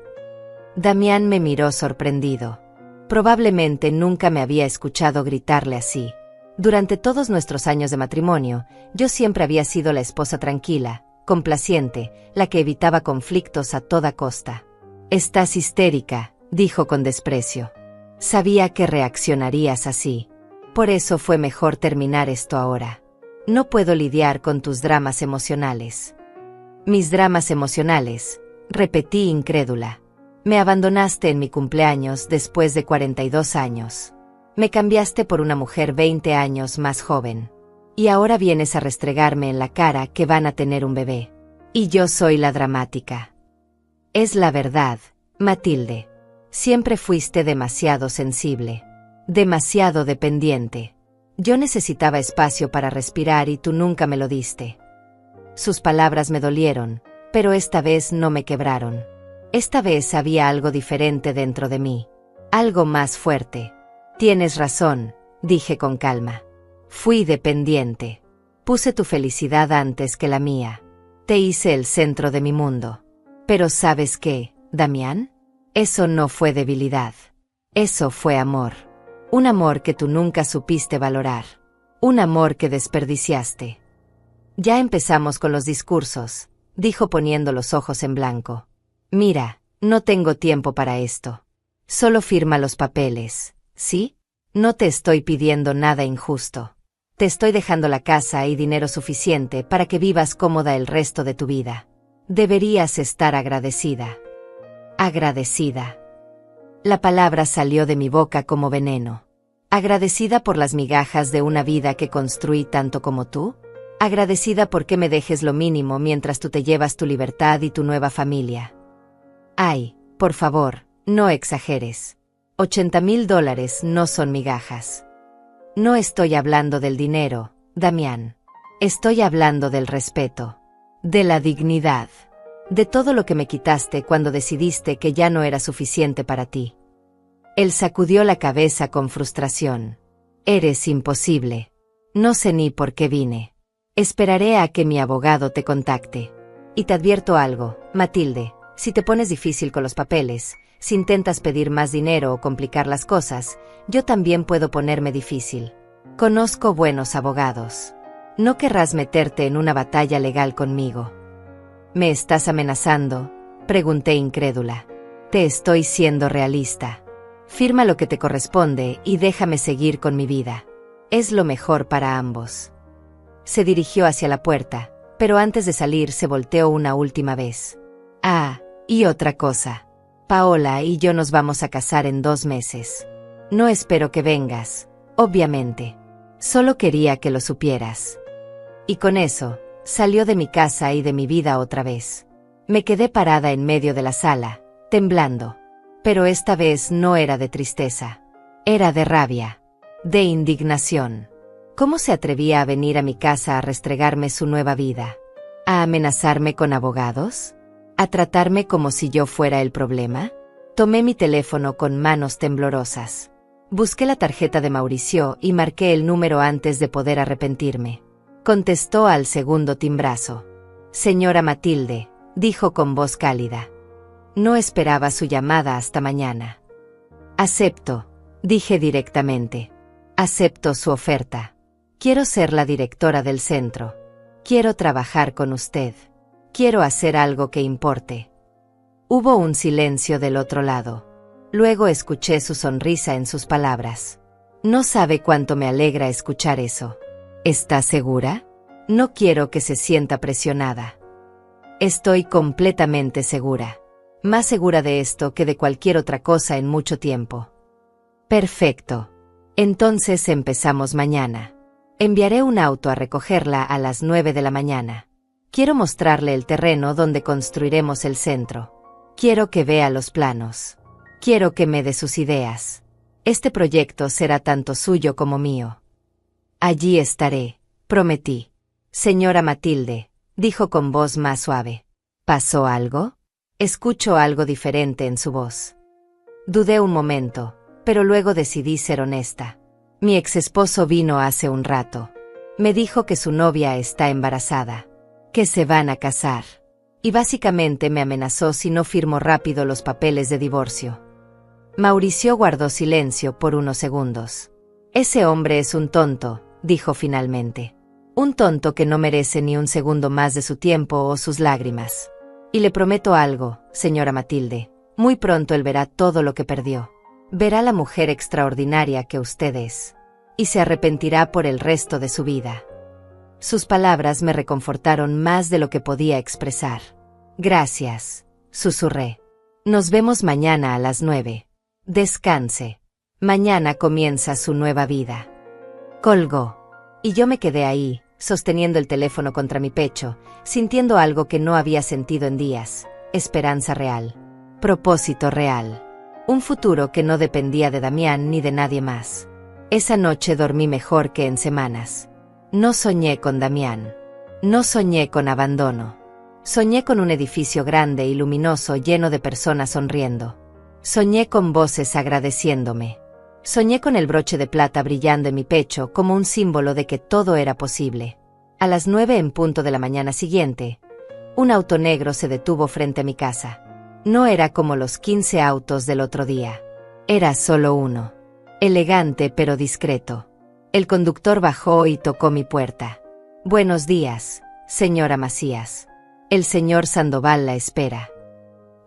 Damián me miró sorprendido. Probablemente nunca me había escuchado gritarle así. Durante todos nuestros años de matrimonio, yo siempre había sido la esposa tranquila, complaciente, la que evitaba conflictos a toda costa. Estás histérica, dijo con desprecio. Sabía que reaccionarías así. Por eso fue mejor terminar esto ahora. No puedo lidiar con tus dramas emocionales. Mis dramas emocionales, repetí incrédula. Me abandonaste en mi cumpleaños después de 42 años. Me cambiaste por una mujer 20 años más joven. Y ahora vienes a restregarme en la cara que van a tener un bebé. Y yo soy la dramática. Es la verdad, Matilde. Siempre fuiste demasiado sensible. Demasiado dependiente. Yo necesitaba espacio para respirar y tú nunca me lo diste. Sus palabras me dolieron, pero esta vez no me quebraron. Esta vez había algo diferente dentro de mí. Algo más fuerte. Tienes razón, dije con calma. Fui dependiente. Puse tu felicidad antes que la mía. Te hice el centro de mi mundo. Pero ¿sabes qué, Damián? Eso no fue debilidad. Eso fue amor. Un amor que tú nunca supiste valorar. Un amor que desperdiciaste. Ya empezamos con los discursos, dijo poniendo los ojos en blanco. Mira, no tengo tiempo para esto. Solo firma los papeles, ¿sí? No te estoy pidiendo nada injusto. Te estoy dejando la casa y dinero suficiente para que vivas cómoda el resto de tu vida. Deberías estar agradecida. Agradecida. La palabra salió de mi boca como veneno. ¿Agradecida por las migajas de una vida que construí tanto como tú? ¿Agradecida porque me dejes lo mínimo mientras tú te llevas tu libertad y tu nueva familia? Ay, por favor, no exageres. $80,000 no son migajas. No estoy hablando del dinero, Damián. Estoy hablando del respeto, de la dignidad, de todo lo que me quitaste cuando decidiste que ya no era suficiente para ti. Él sacudió la cabeza con frustración. Eres imposible. No sé ni por qué vine. Esperaré a que mi abogado te contacte. Y te advierto algo, Matilde, si te pones difícil con los papeles, si intentas pedir más dinero o complicar las cosas, yo también puedo ponerme difícil. Conozco buenos abogados. No querrás meterte en una batalla legal conmigo. ¿Me estás amenazando?, pregunté incrédula. Te estoy siendo realista. Firma lo que te corresponde y déjame seguir con mi vida. Es lo mejor para ambos. Se dirigió hacia la puerta, pero antes de salir se volteó una última vez. Ah, y otra cosa. Paola y yo nos vamos a casar en 2 meses. No espero que vengas, obviamente. Solo quería que lo supieras. Y con eso, salió de mi casa y de mi vida otra vez. Me quedé parada en medio de la sala, temblando. Pero esta vez no era de tristeza. Era de rabia. De indignación. ¿Cómo se atrevía a venir a mi casa a restregarme su nueva vida? ¿A amenazarme con abogados? ¿A tratarme como si yo fuera el problema? Tomé mi teléfono con manos temblorosas. Busqué la tarjeta de Mauricio y marqué el número antes de poder arrepentirme. Contestó al segundo timbrazo. Señora Matilde, dijo con voz cálida. No esperaba su llamada hasta mañana. Acepto, dije directamente. Acepto su oferta. Quiero ser la directora del centro. Quiero trabajar con usted. Quiero hacer algo que importe. Hubo un silencio del otro lado. Luego escuché su sonrisa en sus palabras. No sabe cuánto me alegra escuchar eso. ¿Está segura? No quiero que se sienta presionada. Estoy completamente segura. Más segura de esto que de cualquier otra cosa en mucho tiempo. Perfecto. Entonces empezamos mañana. Enviaré un auto a recogerla a las 9 de la mañana. Quiero mostrarle el terreno donde construiremos el centro. Quiero que vea los planos. Quiero que me dé sus ideas. Este proyecto será tanto suyo como mío. Allí estaré, prometí. Señora Matilde, dijo con voz más suave. ¿Pasó algo? Escucho algo diferente en su voz. Dudé un momento, pero luego decidí ser honesta. Mi exesposo vino hace un rato. Me dijo que su novia está embarazada, que se van a casar. Y básicamente me amenazó si no firmo rápido los papeles de divorcio. Mauricio guardó silencio por unos segundos. Ese hombre es un tonto, dijo finalmente. Un tonto que no merece ni un segundo más de su tiempo o sus lágrimas. Y le prometo algo, señora Matilde, muy pronto él verá todo lo que perdió. Verá la mujer extraordinaria que usted es. Y se arrepentirá por el resto de su vida. Sus palabras me reconfortaron más de lo que podía expresar. Gracias, susurré. Nos vemos mañana a las 9. Descanse. Mañana comienza su nueva vida. Colgó. Y yo me quedé ahí, sosteniendo el teléfono contra mi pecho, sintiendo algo que no había sentido en días. Esperanza real. Propósito real. Un futuro que no dependía de Damián ni de nadie más. Esa noche dormí mejor que en semanas. No soñé con Damián. No soñé con abandono. Soñé con un edificio grande y luminoso lleno de personas sonriendo. Soñé con voces agradeciéndome. Soñé con el broche de plata brillando en mi pecho como un símbolo de que todo era posible. A las 9 en punto de la mañana siguiente, un auto negro se detuvo frente a mi casa. No era como los 15 autos del otro día. Era solo uno. Elegante pero discreto. El conductor bajó y tocó mi puerta. Buenos días, señora Macías. El señor Sandoval la espera.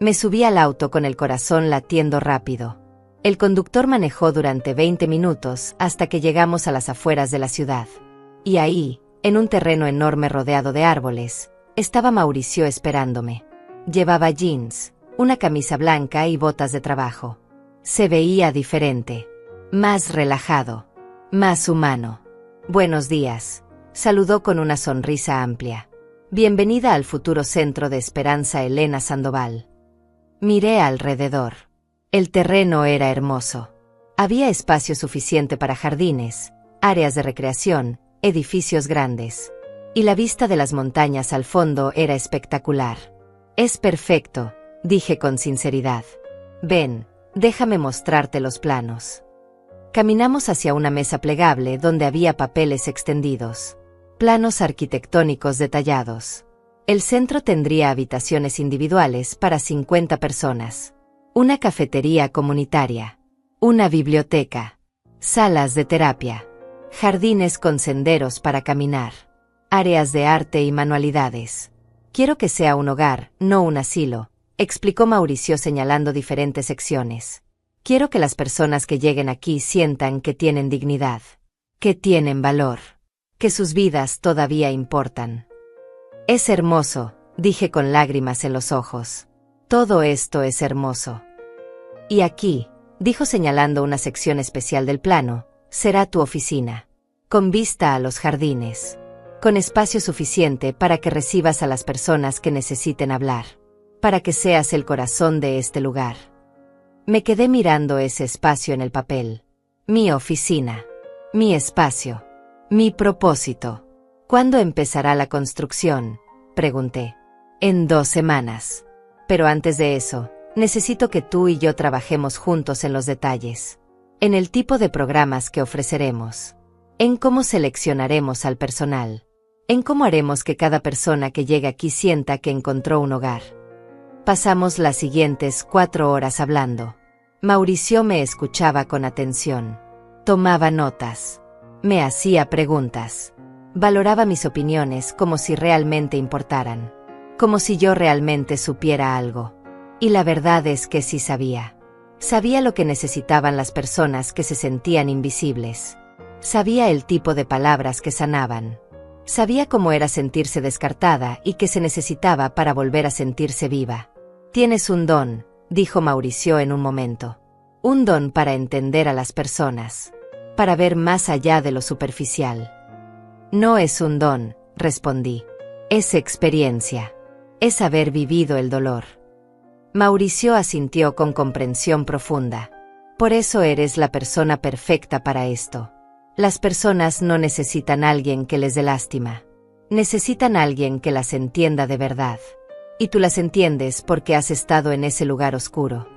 Me subí al auto con el corazón latiendo rápido. El conductor manejó durante 20 minutos hasta que llegamos a las afueras de la ciudad. Y ahí, en un terreno enorme rodeado de árboles, estaba Mauricio esperándome. Llevaba jeans, una camisa blanca y botas de trabajo. Se veía diferente, más relajado, más humano. Buenos días, saludó con una sonrisa amplia. Bienvenida al futuro centro de Esperanza Elena Sandoval. Miré alrededor. El terreno era hermoso. Había espacio suficiente para jardines, áreas de recreación, edificios grandes. Y la vista de las montañas al fondo era espectacular. Es perfecto, dije con sinceridad. Ven, déjame mostrarte los planos. Caminamos hacia una mesa plegable donde había papeles extendidos. Planos arquitectónicos detallados. El centro tendría habitaciones individuales para 50 personas. Una cafetería comunitaria. Una biblioteca. Salas de terapia. Jardines con senderos para caminar. Áreas de arte y manualidades. Quiero que sea un hogar, no un asilo, explicó Mauricio señalando diferentes secciones. Quiero que las personas que lleguen aquí sientan que tienen dignidad, que tienen valor, que sus vidas todavía importan. Es hermoso, dije con lágrimas en los ojos. Todo esto es hermoso. Y aquí, dijo señalando una sección especial del plano, será tu oficina, con vista a los jardines, con espacio suficiente para que recibas a las personas que necesiten hablar, para que seas el corazón de este lugar. Me quedé mirando ese espacio en el papel. Mi oficina. Mi espacio. Mi propósito. ¿Cuándo empezará la construcción?, pregunté. En 2 semanas. Pero antes de eso, necesito que tú y yo trabajemos juntos en los detalles. En el tipo de programas que ofreceremos. En cómo seleccionaremos al personal. En cómo haremos que cada persona que llegue aquí sienta que encontró un hogar. Pasamos las siguientes 4 horas hablando. Mauricio me escuchaba con atención. Tomaba notas. Me hacía preguntas. Valoraba mis opiniones como si realmente importaran. Como si yo realmente supiera algo. Y la verdad es que sí sabía. Sabía lo que necesitaban las personas que se sentían invisibles. Sabía el tipo de palabras que sanaban. Sabía cómo era sentirse descartada y qué se necesitaba para volver a sentirse viva. Tienes un don, dijo Mauricio en un momento. Un don para entender a las personas. Para ver más allá de lo superficial. No es un don, respondí. Es experiencia. Es haber vivido el dolor. Mauricio asintió con comprensión profunda. Por eso eres la persona perfecta para esto. Las personas no necesitan a alguien que les dé lástima. Necesitan a alguien que las entienda de verdad. Y tú las entiendes porque has estado en ese lugar oscuro.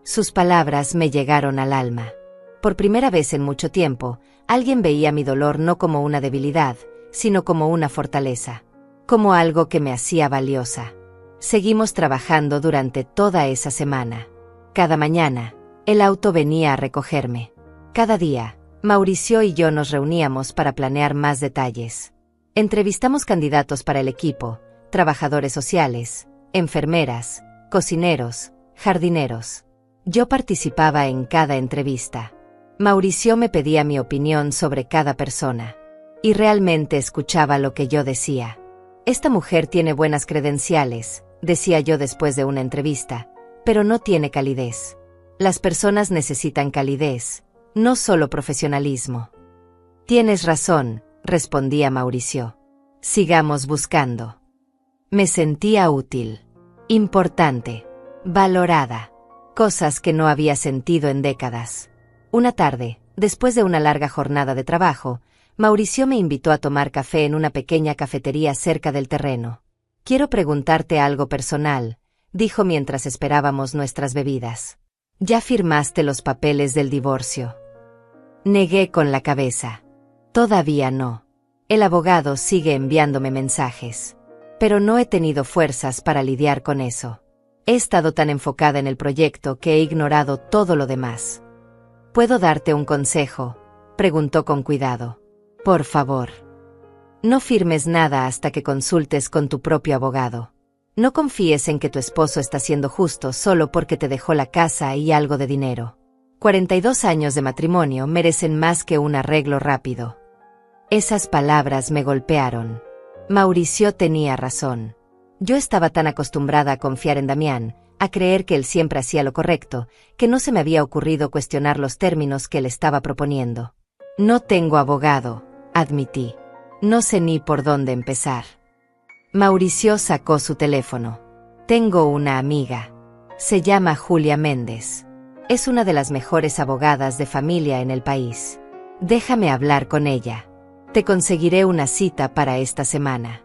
Sus palabras me llegaron al alma. Por primera vez en mucho tiempo, alguien veía mi dolor no como una debilidad, sino como una fortaleza. Como algo que me hacía valiosa. Seguimos trabajando durante toda esa semana. Cada mañana, el auto venía a recogerme. Cada día, Mauricio y yo nos reuníamos para planear más detalles. Entrevistamos candidatos para el equipo, trabajadores sociales, enfermeras, cocineros, jardineros. Yo participaba en cada entrevista. Mauricio me pedía mi opinión sobre cada persona. Y realmente escuchaba lo que yo decía. Esta mujer tiene buenas credenciales, decía yo después de una entrevista, pero no tiene calidez. Las personas necesitan calidez, no solo profesionalismo. Tienes razón, respondía Mauricio. Sigamos buscando. Me sentía útil, importante, valorada, cosas que no había sentido en décadas. Una tarde, después de una larga jornada de trabajo, Mauricio me invitó a tomar café en una pequeña cafetería cerca del terreno. Quiero preguntarte algo personal, dijo mientras esperábamos nuestras bebidas. ¿Ya firmaste los papeles del divorcio? Negué con la cabeza. Todavía no. El abogado sigue enviándome mensajes. Pero no he tenido fuerzas para lidiar con eso. He estado tan enfocada en el proyecto que he ignorado todo lo demás. ¿Puedo darte un consejo?, preguntó con cuidado. Por favor. No firmes nada hasta que consultes con tu propio abogado. No confíes en que tu esposo está siendo justo solo porque te dejó la casa y algo de dinero. 42 años de matrimonio merecen más que un arreglo rápido. Esas palabras me golpearon. Mauricio tenía razón. Yo estaba tan acostumbrada a confiar en Damián, a creer que él siempre hacía lo correcto, que no se me había ocurrido cuestionar los términos que él estaba proponiendo. No tengo abogado, admití. No sé ni por dónde empezar. Mauricio sacó su teléfono. Tengo una amiga. Se llama Julia Méndez. Es una de las mejores abogadas de familia en el país. Déjame hablar con ella. Te conseguiré una cita para esta semana.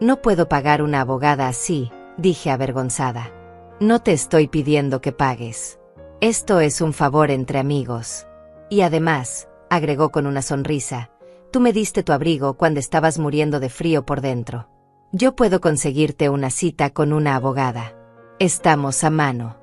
No puedo pagar una abogada así, dije avergonzada. No te estoy pidiendo que pagues. Esto es un favor entre amigos. Y además, agregó con una sonrisa, tú me diste tu abrigo cuando estabas muriendo de frío por dentro. Yo puedo conseguirte una cita con una abogada. Estamos a mano.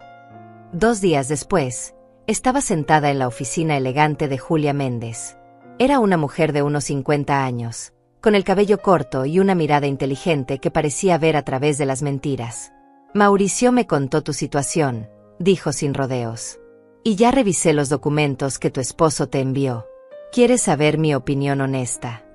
2 días después, estaba sentada en la oficina elegante de Julia Méndez. Era una mujer de unos 50 años, con el cabello corto y una mirada inteligente que parecía ver a través de las mentiras. Mauricio me contó tu situación, dijo sin rodeos. Y ya revisé los documentos que tu esposo te envió. ¿Quieres saber mi opinión honesta?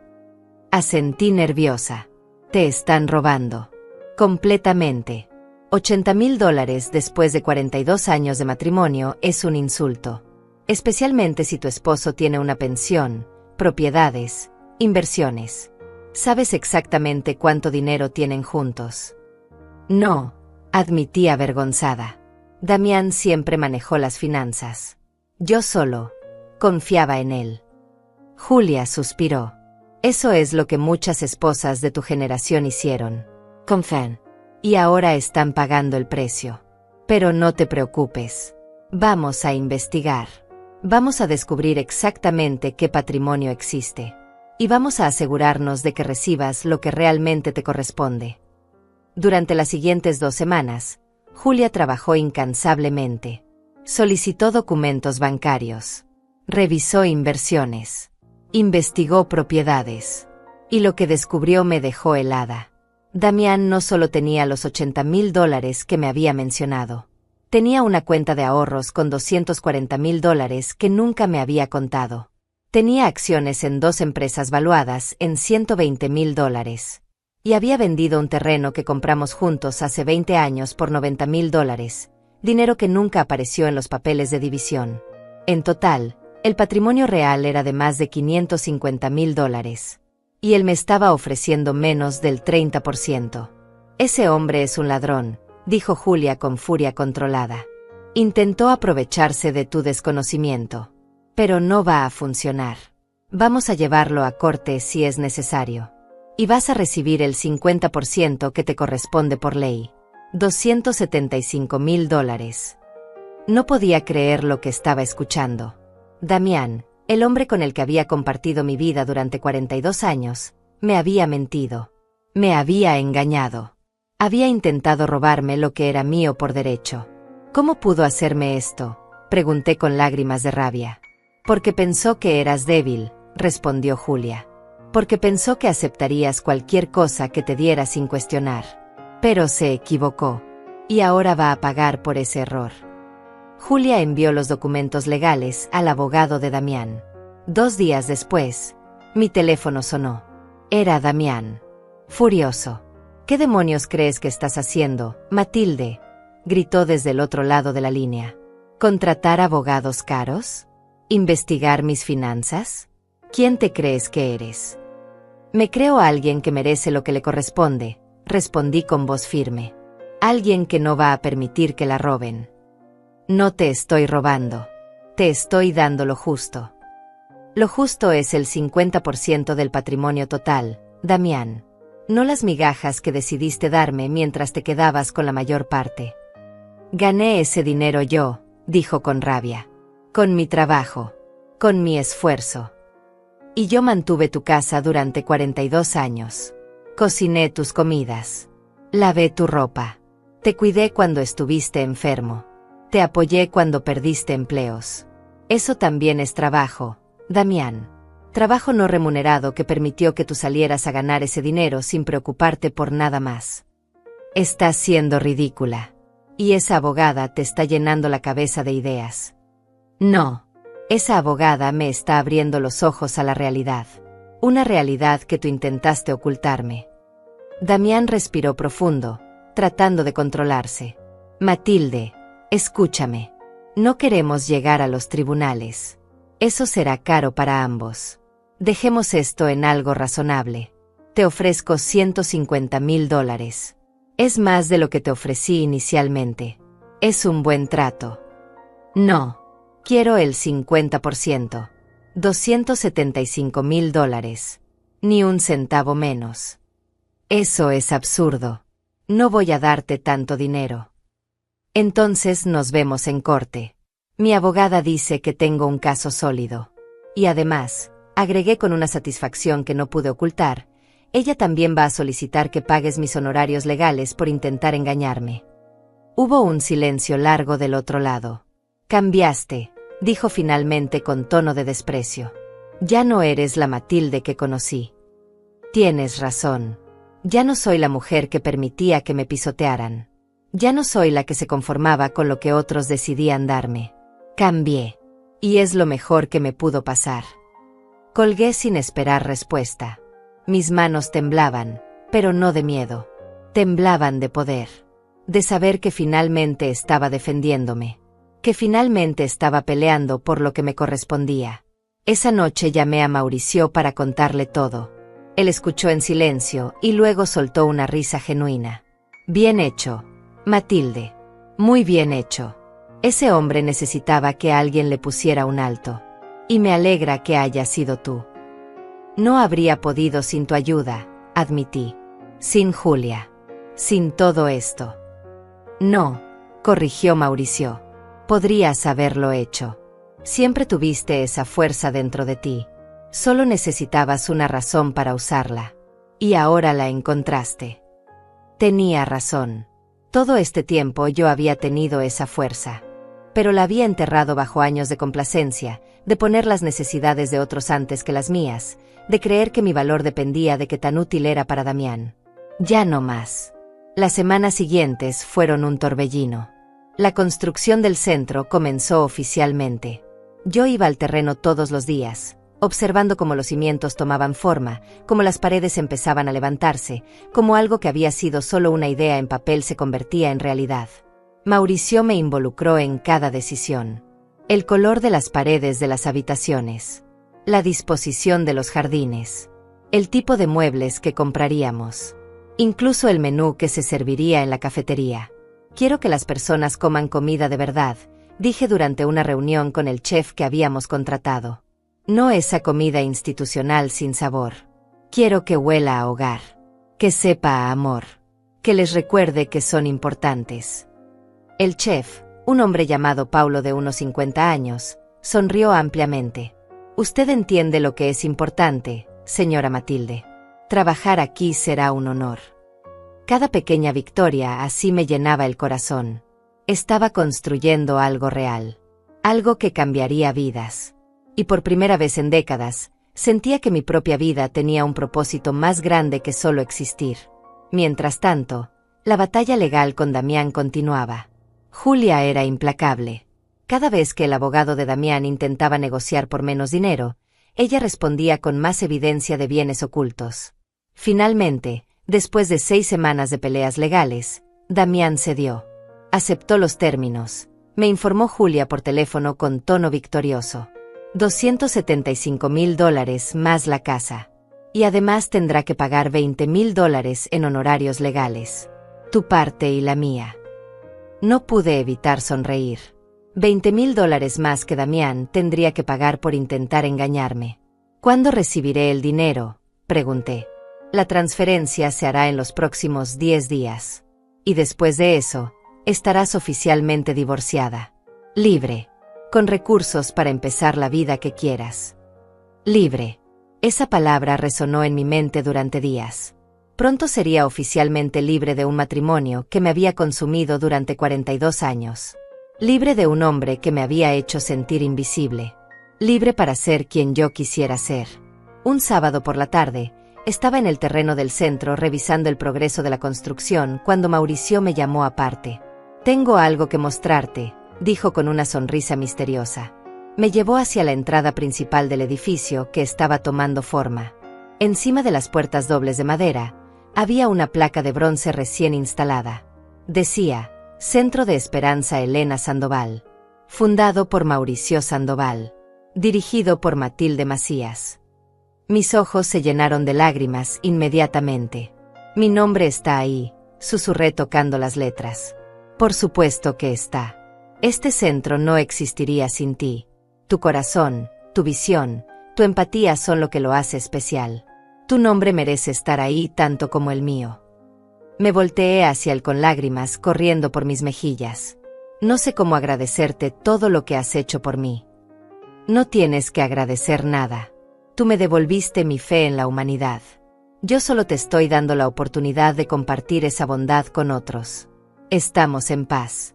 Asentí nerviosa. Te están robando. Completamente. $80,000 después de 42 años de matrimonio es un insulto. Especialmente si tu esposo tiene una pensión, propiedades, inversiones. ¿Sabes exactamente cuánto dinero tienen juntos? No, admití avergonzada. Damián siempre manejó las finanzas. Yo solo confiaba en él. Julia suspiró. Eso es lo que muchas esposas de tu generación hicieron. Confían. Y ahora están pagando el precio. Pero no te preocupes. Vamos a investigar. Vamos a descubrir exactamente qué patrimonio existe. Y vamos a asegurarnos de que recibas lo que realmente te corresponde. Durante las siguientes 2 semanas, Julia trabajó incansablemente. Solicitó documentos bancarios. Revisó inversiones. Investigó propiedades. Y lo que descubrió me dejó helada. Damián no solo tenía los $80,000 que me había mencionado. Tenía una cuenta de ahorros con $240,000 que nunca me había contado. Tenía acciones en 2 empresas valuadas en $120,000. Y había vendido un terreno que compramos juntos hace 20 años por $90,000, dinero que nunca apareció en los papeles de división. En total, el patrimonio real era de más de $550,000. Y él me estaba ofreciendo menos del 30%. Ese hombre es un ladrón, dijo Julia con furia controlada. Intentó aprovecharse de tu desconocimiento. Pero no va a funcionar. Vamos a llevarlo a corte si es necesario. Y vas a recibir el 50% que te corresponde por ley. $275,000. No podía creer lo que estaba escuchando. Damián, el hombre con el que había compartido mi vida durante 42 años, me había mentido. Me había engañado. Había intentado robarme lo que era mío por derecho. ¿Cómo pudo hacerme esto?, pregunté con lágrimas de rabia. Porque pensó que eras débil, respondió Julia. Porque pensó que aceptarías cualquier cosa que te diera sin cuestionar. Pero se equivocó. Y ahora va a pagar por ese error. Julia envió los documentos legales al abogado de Damián. 2 días después, mi teléfono sonó. Era Damián. Furioso. ¿Qué demonios crees que estás haciendo, Matilde?, gritó desde el otro lado de la línea. ¿Contratar abogados caros? ¿Investigar mis finanzas? ¿Quién te crees que eres? Me creo a alguien que merece lo que le corresponde, respondí con voz firme. Alguien que no va a permitir que la roben. No te estoy robando. Te estoy dando lo justo. Lo justo es el 50% del patrimonio total, Damián. No las migajas que decidiste darme mientras te quedabas con la mayor parte. Gané ese dinero yo, dijo con rabia. Con mi trabajo. Con mi esfuerzo. Y yo mantuve tu casa durante 42 años. Cociné tus comidas. Lavé tu ropa. Te cuidé cuando estuviste enfermo. Te apoyé cuando perdiste empleos. Eso también es trabajo, Damián. Trabajo no remunerado que permitió que tú salieras a ganar ese dinero sin preocuparte por nada más. Estás siendo ridícula. Y esa abogada te está llenando la cabeza de ideas. No. Esa abogada me está abriendo los ojos a la realidad. Una realidad que tú intentaste ocultarme. Damián respiró profundo, tratando de controlarse. Matilde, escúchame. No queremos llegar a los tribunales. Eso será caro para ambos. Dejemos esto en algo razonable. Te ofrezco $150,000. Es más de lo que te ofrecí inicialmente. Es un buen trato. No. Quiero el 50%. $275,000. Ni un centavo menos. Eso es absurdo. No voy a darte tanto dinero. Entonces nos vemos en corte. Mi abogada dice que tengo un caso sólido. Y además, agregué con una satisfacción que no pude ocultar, ella también va a solicitar que pagues mis honorarios legales por intentar engañarme. Hubo un silencio largo del otro lado. Cambiaste, dijo finalmente con tono de desprecio. Ya no eres la Matilde que conocí. Tienes razón. Ya no soy la mujer que permitía que me pisotearan. Ya no soy la que se conformaba con lo que otros decidían darme. Cambié. Y es lo mejor que me pudo pasar. Colgué sin esperar respuesta. Mis manos temblaban, pero no de miedo. Temblaban de poder. De saber que finalmente estaba defendiéndome. Que finalmente estaba peleando por lo que me correspondía. Esa noche llamé a Mauricio para contarle todo. Él escuchó en silencio y luego soltó una risa genuina. Bien hecho, Matilde. Muy bien hecho. Ese hombre necesitaba que alguien le pusiera un alto. Y me alegra que haya sido tú. No habría podido sin tu ayuda, admití. Sin Julia. Sin todo esto. No, corrigió Mauricio. Podrías haberlo hecho. Siempre tuviste esa fuerza dentro de ti. Solo necesitabas una razón para usarla. Y ahora la encontraste. Tenía razón. Todo este tiempo yo había tenido esa fuerza. pero la había enterrado bajo años de complacencia, de poner las necesidades de otros antes que las mías, de creer que mi valor dependía de qué tan útil era para Damián. Ya no más. Las semanas siguientes fueron un torbellino. La construcción del centro comenzó oficialmente. Yo iba al terreno todos los días, observando cómo los cimientos tomaban forma, cómo las paredes empezaban a levantarse, cómo algo que había sido solo una idea en papel se convertía en realidad. Mauricio me involucró en cada decisión. El color de las paredes de las habitaciones, la disposición de los jardines, el tipo de muebles que compraríamos, incluso el menú que se serviría en la cafetería. Quiero que las personas coman comida de verdad, dije durante una reunión con el chef que habíamos contratado. No esa comida institucional sin sabor. Quiero que huela a hogar, que sepa a amor, que les recuerde que son importantes. El chef, un hombre llamado Paulo de unos 50 años, sonrió ampliamente. Usted entiende lo que es importante, señora Matilde. Trabajar aquí será un honor. Cada pequeña victoria así me llenaba el corazón. Estaba construyendo algo real, algo que cambiaría vidas. Y por primera vez en décadas, sentía que mi propia vida tenía un propósito más grande que solo existir. Mientras tanto, la batalla legal con Damián continuaba. Julia era implacable. Cada vez que el abogado de Damián intentaba negociar por menos dinero, ella respondía con más evidencia de bienes ocultos. Finalmente, después de 6 semanas de peleas legales, Damián cedió. Aceptó los términos. Me informó Julia por teléfono con tono victorioso. $275,000 más la casa. Y además tendrá que pagar $20,000 en honorarios legales. Tu parte y la mía. No pude evitar sonreír. $20,000 más que Damián tendría que pagar por intentar engañarme. ¿Cuándo recibiré el dinero?, pregunté. La transferencia se hará en los próximos 10 días. Y después de eso, estarás oficialmente divorciada. Libre. Con recursos para empezar la vida que quieras. Libre. Esa palabra resonó en mi mente durante días. Pronto sería oficialmente libre de un matrimonio que me había consumido durante 42 años. Libre de un hombre que me había hecho sentir invisible. Libre para ser quien yo quisiera ser. Un sábado por la tarde, estaba en el terreno del centro revisando el progreso de la construcción cuando Mauricio me llamó aparte. Tengo algo que mostrarte, dijo con una sonrisa misteriosa. Me llevó hacia la entrada principal del edificio que estaba tomando forma. Encima de las puertas dobles de madera, había una placa de bronce recién instalada. Decía, Centro de Esperanza Elena Sandoval. Fundado por Mauricio Sandoval. Dirigido por Matilde Macías. Mis ojos se llenaron de lágrimas inmediatamente. Mi nombre está ahí, susurré tocando las letras. Por supuesto que está. Este centro no existiría sin ti. Tu corazón, tu visión, tu empatía son lo que lo hace especial. Tu nombre merece estar ahí tanto como el mío. Me volteé hacia él con lágrimas corriendo por mis mejillas. No sé cómo agradecerte todo lo que has hecho por mí. No tienes que agradecer nada. Tú me devolviste mi fe en la humanidad. Yo solo te estoy dando la oportunidad de compartir esa bondad con otros. Estamos en paz.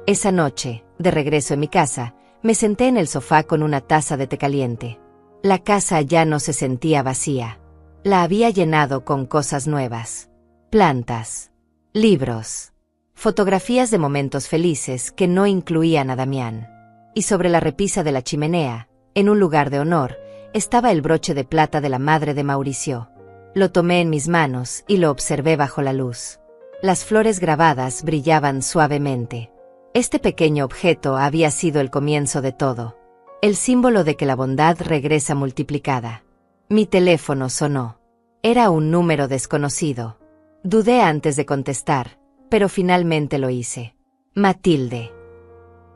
Esa noche, de regreso en mi casa, me senté en el sofá con una taza de té caliente. La casa ya no se sentía vacía. La había llenado con cosas nuevas. Plantas, libros, fotografías de momentos felices que no incluían a Damián. Y sobre la repisa de la chimenea, en un lugar de honor, estaba el broche de plata de la madre de Mauricio. Lo tomé en mis manos y lo observé bajo la luz. Las flores grabadas brillaban suavemente. Este pequeño objeto había sido el comienzo de todo. El símbolo de que la bondad regresa multiplicada. Mi teléfono sonó. Era un número desconocido. Dudé antes de contestar, pero finalmente lo hice. Matilde.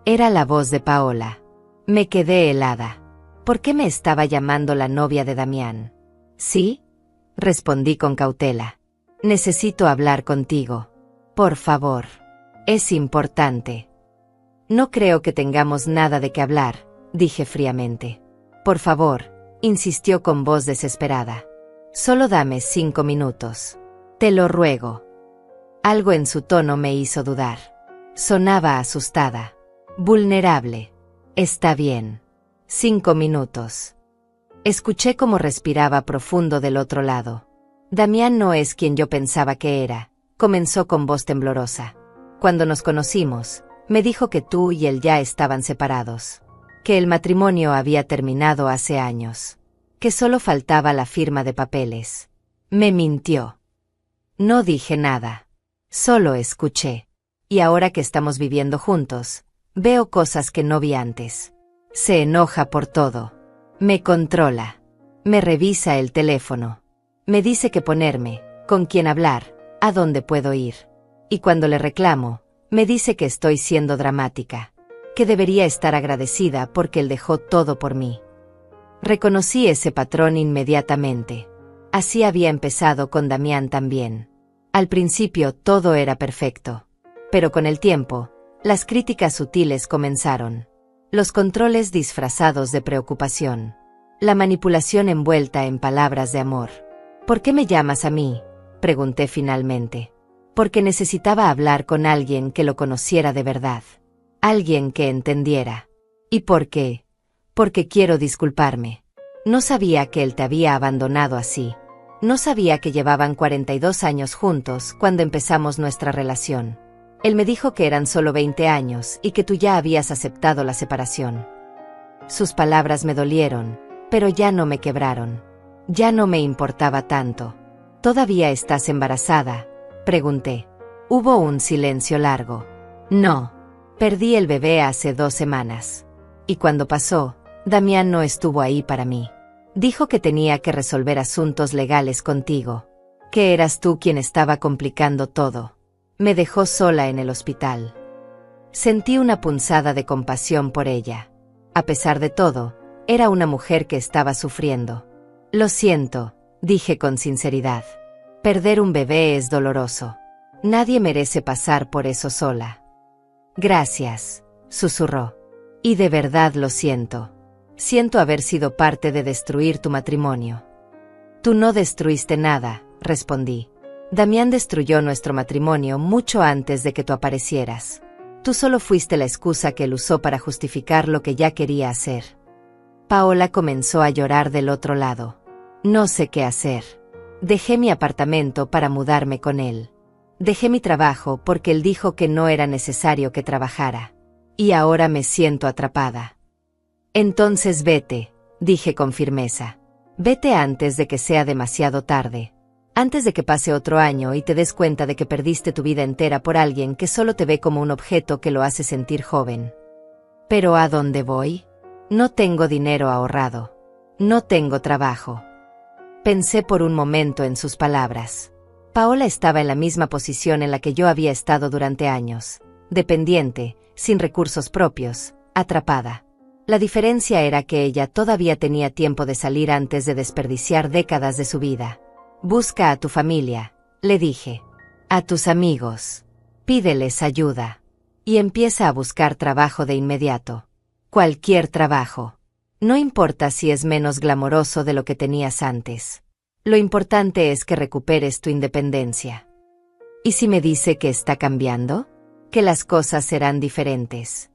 Era la voz de Paola. Me quedé helada. ¿Por qué me estaba llamando la novia de Damián? ¿Sí? Respondí con cautela. Necesito hablar contigo. Por favor. Es importante. No creo que tengamos nada de qué hablar, dije fríamente. Por favor, insistió con voz desesperada. Solo dame 5 minutos. Te lo ruego. Algo en su tono me hizo dudar. Sonaba asustada. Vulnerable. Está bien. 5 minutos. Escuché cómo respiraba profundo del otro lado. Damián no es quien yo pensaba que era, comenzó con voz temblorosa. Cuando nos conocimos, me dijo que tú y él ya estaban separados, que el matrimonio había terminado hace años, que solo faltaba la firma de papeles. Me mintió. No dije nada. Solo escuché. Y ahora que estamos viviendo juntos, veo cosas que no vi antes. Se enoja por todo. Me controla. Me revisa el teléfono. Me dice qué ponerme, con quién hablar, a dónde puedo ir. Y cuando le reclamo, me dice que estoy siendo dramática, que debería estar agradecida porque él dejó todo por mí. Reconocí ese patrón inmediatamente. Así había empezado con Damián también. Al principio todo era perfecto. Pero con el tiempo, las críticas sutiles comenzaron. Los controles disfrazados de preocupación. La manipulación envuelta en palabras de amor. ¿Por qué me llamas a mí?, pregunté finalmente. Porque necesitaba hablar con alguien que lo conociera de verdad. Alguien que entendiera. ¿Y por qué? Porque quiero disculparme. No sabía que él te había abandonado así. No sabía que llevaban 42 años juntos cuando empezamos nuestra relación. Él me dijo que eran solo 20 años y que tú ya habías aceptado la separación. Sus palabras me dolieron, pero ya no me quebraron. Ya no me importaba tanto. ¿Todavía estás embarazada?, pregunté. Hubo un silencio largo. No. Perdí el bebé hace 2 semanas. Y cuando pasó, Damián no estuvo ahí para mí. Dijo que tenía que resolver asuntos legales contigo. Que eras tú quien estaba complicando todo. Me dejó sola en el hospital. Sentí una punzada de compasión por ella. A pesar de todo, era una mujer que estaba sufriendo. Lo siento, dije con sinceridad. Perder un bebé es doloroso. Nadie merece pasar por eso sola. Gracias, susurró. Y de verdad lo siento. Siento haber sido parte de destruir tu matrimonio. Tú no destruiste nada, respondí. Damián destruyó nuestro matrimonio mucho antes de que tú aparecieras. Tú solo fuiste la excusa que él usó para justificar lo que ya quería hacer. Paola comenzó a llorar del otro lado. No sé qué hacer. Dejé mi apartamento para mudarme con él. Dejé mi trabajo porque él dijo que no era necesario que trabajara. Y ahora me siento atrapada. Entonces vete, dije con firmeza. Vete antes de que sea demasiado tarde. Antes de que pase otro año y te des cuenta de que perdiste tu vida entera por alguien que solo te ve como un objeto que lo hace sentir joven. ¿Pero a dónde voy? No tengo dinero ahorrado. No tengo trabajo. Pensé por un momento en sus palabras. Paola estaba en la misma posición en la que yo había estado durante años. Dependiente, sin recursos propios, atrapada. La diferencia era que ella todavía tenía tiempo de salir antes de desperdiciar décadas de su vida. Busca a tu familia, le dije. A tus amigos. Pídeles ayuda. Y empieza a buscar trabajo de inmediato. Cualquier trabajo. No importa si es menos glamoroso de lo que tenías antes. Lo importante es que recuperes tu independencia. ¿Y si me dice que está cambiando? Que las cosas serán diferentes.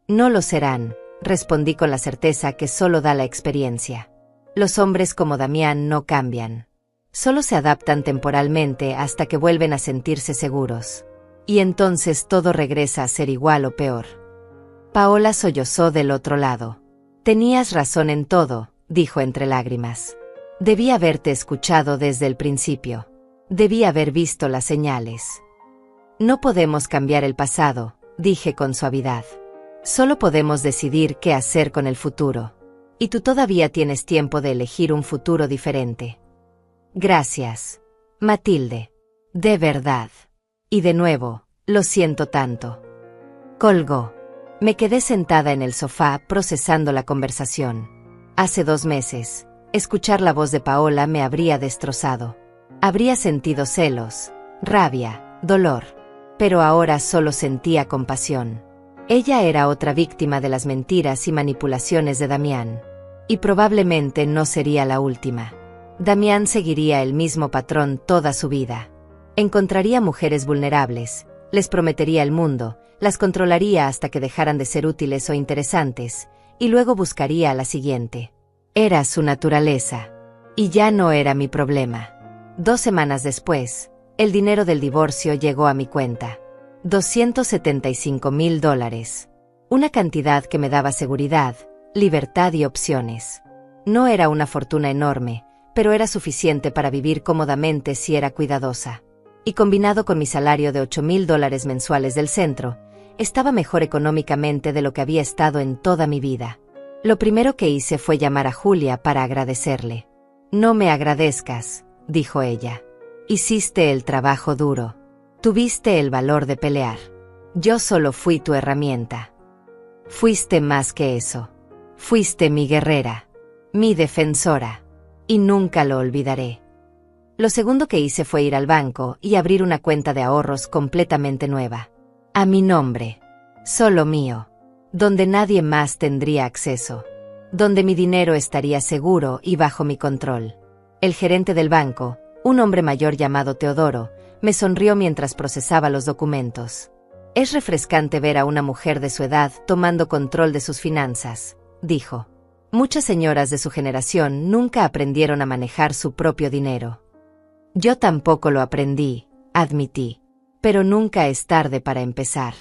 No lo serán, respondí con la certeza que solo da la experiencia. Los hombres como Damián no cambian. Solo se adaptan temporalmente hasta que vuelven a sentirse seguros. Y entonces todo regresa a ser igual o peor. Paola sollozó del otro lado. Tenías razón en todo, dijo entre lágrimas. Debí haberte escuchado desde el principio. Debí haber visto las señales. No podemos cambiar el pasado, dije con suavidad. Solo podemos decidir qué hacer con el futuro. Y tú todavía tienes tiempo de elegir un futuro diferente. Gracias, Matilde. De verdad. Y de nuevo, lo siento tanto. Colgó. Me quedé sentada en el sofá procesando la conversación. Hace 2 meses, escuchar la voz de Paola me habría destrozado. Habría sentido celos, rabia, dolor. Pero ahora solo sentía compasión. Ella era otra víctima de las mentiras y manipulaciones de Damián. Y probablemente no sería la última. Damián seguiría el mismo patrón toda su vida. Encontraría mujeres vulnerables, Les prometería el mundo, las controlaría hasta que dejaran de ser útiles o interesantes, y luego buscaría a la siguiente. Era su naturaleza. Y ya no era mi problema. 2 semanas después, el dinero del divorcio llegó a mi cuenta. $275,000. Una cantidad que me daba seguridad, libertad y opciones. No era una fortuna enorme, pero era suficiente para vivir cómodamente si era cuidadosa. Y combinado con mi salario de $8,000 mensuales del centro, estaba mejor económicamente de lo que había estado en toda mi vida. Lo primero que hice fue llamar a Julia para agradecerle. No me agradezcas, dijo ella. Hiciste el trabajo duro. Tuviste el valor de pelear. Yo solo fui tu herramienta. Fuiste más que eso. Fuiste mi guerrera, mi defensora. Y nunca lo olvidaré. Lo segundo que hice fue ir al banco y abrir una cuenta de ahorros completamente nueva. A mi nombre. Solo mío. Donde nadie más tendría acceso. Donde mi dinero estaría seguro y bajo mi control. El gerente del banco, un hombre mayor llamado Teodoro, me sonrió mientras procesaba los documentos. Es refrescante ver a una mujer de su edad tomando control de sus finanzas, dijo. Muchas señoras de su generación nunca aprendieron a manejar su propio dinero. Yo tampoco lo aprendí, admití. Pero nunca es tarde para empezar.